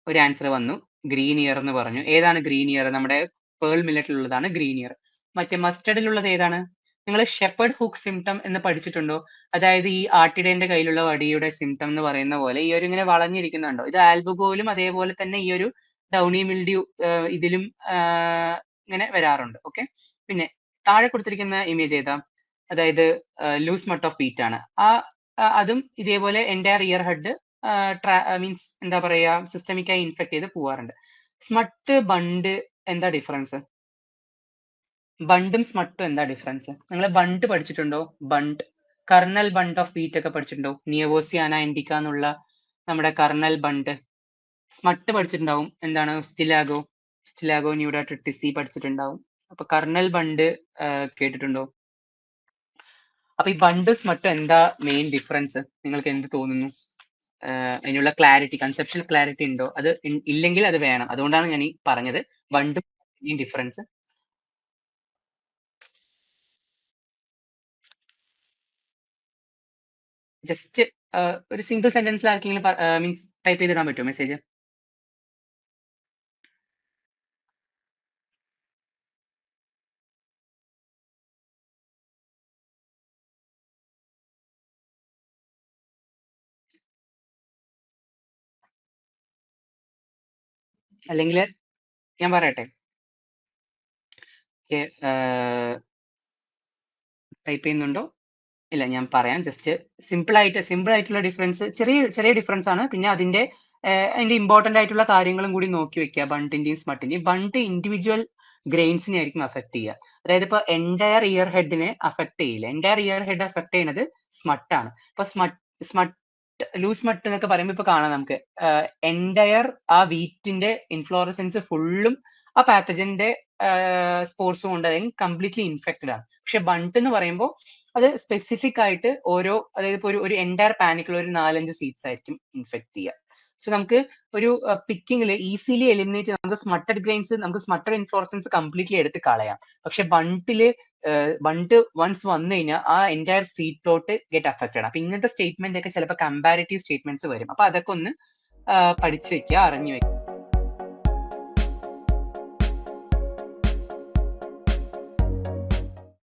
S1: ഒരു ആൻസർ വന്നു. ഗ്രീൻ ഇയർ എന്ന് പറഞ്ഞു. ഏതാണ് ഗ്രീൻ ഇയർ? നമ്മുടെ പേൾ മില്ലറ്റിലുള്ളതാണ് ഗ്രീൻ ഇയർ. മറ്റേ മസ്റ്റർഡിലുള്ളത് ഏതാണ്? നിങ്ങൾ ഷെപ്പേർഡ് ഹുക്ക് സിംറ്റം എന്ന് പഠിച്ചിട്ടുണ്ടോ? അതായത് ഈ ആട്ടിടേന്റെ കയ്യിലുള്ള വടിയുടെ സിംറ്റം എന്ന് പറയുന്ന പോലെ ഈ ഒരു ഇങ്ങനെ വളഞ്ഞിരിക്കുന്നുണ്ടോ? ഇത് ആൽബുകോയിലും അതേപോലെ തന്നെ ഈ ഒരു ഡൗണി മിൽഡ്യൂ ഇതിലും ഇങ്ങനെ വരാറുണ്ട്. ഓക്കെ. പിന്നെ താഴെ കൊടുത്തിരിക്കുന്ന ഇമേജ് ഏതാ? അതായത് ലൂസ് മട്ട് ഓഫ് വീറ്റ് ആണ്. അതും ഇതേപോലെ എൻറ്റയർ ഇയർ ഹെഡ് മീൻസ് എന്താ പറയാ സിസ്റ്റമിക്കായി ഇൻഫെക്ട് ചെയ്ത് പോവാറുണ്ട്. സ്മട്ട് ബണ്ട് എന്താ ഡിഫറൻസ്? ബണ്ടും സ്മട്ടും എന്താ ഡിഫറൻസ്? നിങ്ങൾ ബണ്ട് പഠിച്ചിട്ടുണ്ടോ? Bund kernel bund of wheat ഒക്കെ പഠിച്ചിട്ടുണ്ടോ? നിയവോസിയാന ഇൻഡിക്ക എന്നുള്ള നമ്മുടെ കർണൽ ബണ്ട്. സ്മട്ട് പഠിച്ചിട്ടുണ്ടാവും. എന്താണ്? സ്റ്റിലാഗോ ന്യൂഡാട്രിറ്റിസി പഠിച്ചിട്ടുണ്ടാവും. അപ്പൊ കർണൽ ബണ്ട് കേട്ടിട്ടുണ്ടോ? അപ്പൊ ഈ ബണ്ടും സ്മട്ടും എന്താ മെയിൻ ഡിഫറൻസ്? നിങ്ങൾക്ക് എന്ത് തോന്നുന്നു? അതിനുള്ള ക്ലാരിറ്റി, കൺസെപ്ഷ്യൽ ക്ലാരിറ്റി ഉണ്ടോ? അത് ഇല്ലെങ്കിൽ അത് വേണം. അതുകൊണ്ടാണ് ഞാൻ ഈ പറഞ്ഞത്. ബണ്ടും മെയിൻ ഡിഫറൻസ്. ജസ്റ്റ് ഒരു സിംഗിൾ സെന്റൻസിൽ ആർക്കെങ്കിലും മീൻസ് ടൈപ്പ് ചെയ്തിടാൻ പറ്റുമോ മെസ്സേജ്? അല്ലെങ്കിൽ ഞാൻ പറയട്ടെ? ടൈപ്പ് ചെയ്യുന്നുണ്ടോ? ഇല്ല, ഞാൻ പറയാം. ജസ്റ്റ് സിമ്പിൾ ആയിട്ടുള്ള ഡിഫറൻസ്, ചെറിയ ഡിഫറൻസ് ആണ്. പിന്നെ അതിന്റെ ഇമ്പോർട്ടന്റ് ആയിട്ടുള്ള കാര്യങ്ങളും കൂടി നോക്കി വെക്കുക. ബണ്ടിന്റെയും സ്മട്ടിന്റെയും. ബണ്ട് ഇൻഡിവിജ്വൽ ഗ്രെയിൻസിനെ ആയിരിക്കും അഫക്ട് ചെയ്യുക. അതായത് ഇപ്പൊ എൻറ്റയർ ഇയർ ഹെഡിനെ അഫക്ട് ചെയ്യില്ല. എൻറ്റയർ ഇയർ ഹെഡ് അഫക്ട് ചെയ്യുന്നത് സ്മട്ട് ആണ്. ഇപ്പൊ സ്മട്ട് ലൂസ് സ്മട്ട് എന്നൊക്കെ പറയുമ്പോൾ ഇപ്പൊ കാണാം നമുക്ക് എൻറ്റയർ ആ വീറ്റിന്റെ ഇൻഫ്ലോറസൻസ് ഫുള്ളും ആ പാത്തജന്റെ സ്പോർട്സ് കൊണ്ട് കംപ്ലീറ്റ്ലി ഇൻഫെക്റ്റഡ് ആണ്. പക്ഷെ ബണ്ട് എന്ന് പറയുമ്പോൾ അത് സ്പെസിഫിക് ആയിട്ട് അതായത് ഇപ്പൊ ഒരു എൻറ്റയർ പാനിക്കിൽ ഒരു 4-5 സീറ്റ്സ് ആയിരിക്കും ഇൻഫെക്ട് ചെയ്യുക. സോ നമുക്ക് ഒരു പിക്കിങ്ങിൽ ഈസിലി എലിമിനേറ്റ് നമുക്ക് സ്മട്ടഡ് ഗ്രെയിൻസ്, നമുക്ക് സ്മട്ടഡ് ഇൻഫ്ലോറസൻസ് കംപ്ലീറ്റ്ലി എടുത്ത് കളയാം. പക്ഷെ ബണ്ട് വൺസ് വന്നു കഴിഞ്ഞാൽ ആ entire seat plot get affected. അപ്പൊ ഇങ്ങനത്തെ സ്റ്റേറ്റ്മെന്റ് ഒക്കെ ചിലപ്പോൾ കമ്പാരിറ്റീവ് സ്റ്റേറ്റ്മെന്റ്സ് വരും. അപ്പൊ അതൊക്കെ ഒന്ന് പഠിച്ചു വെക്കുക, അറിഞ്ഞു വെക്കുക.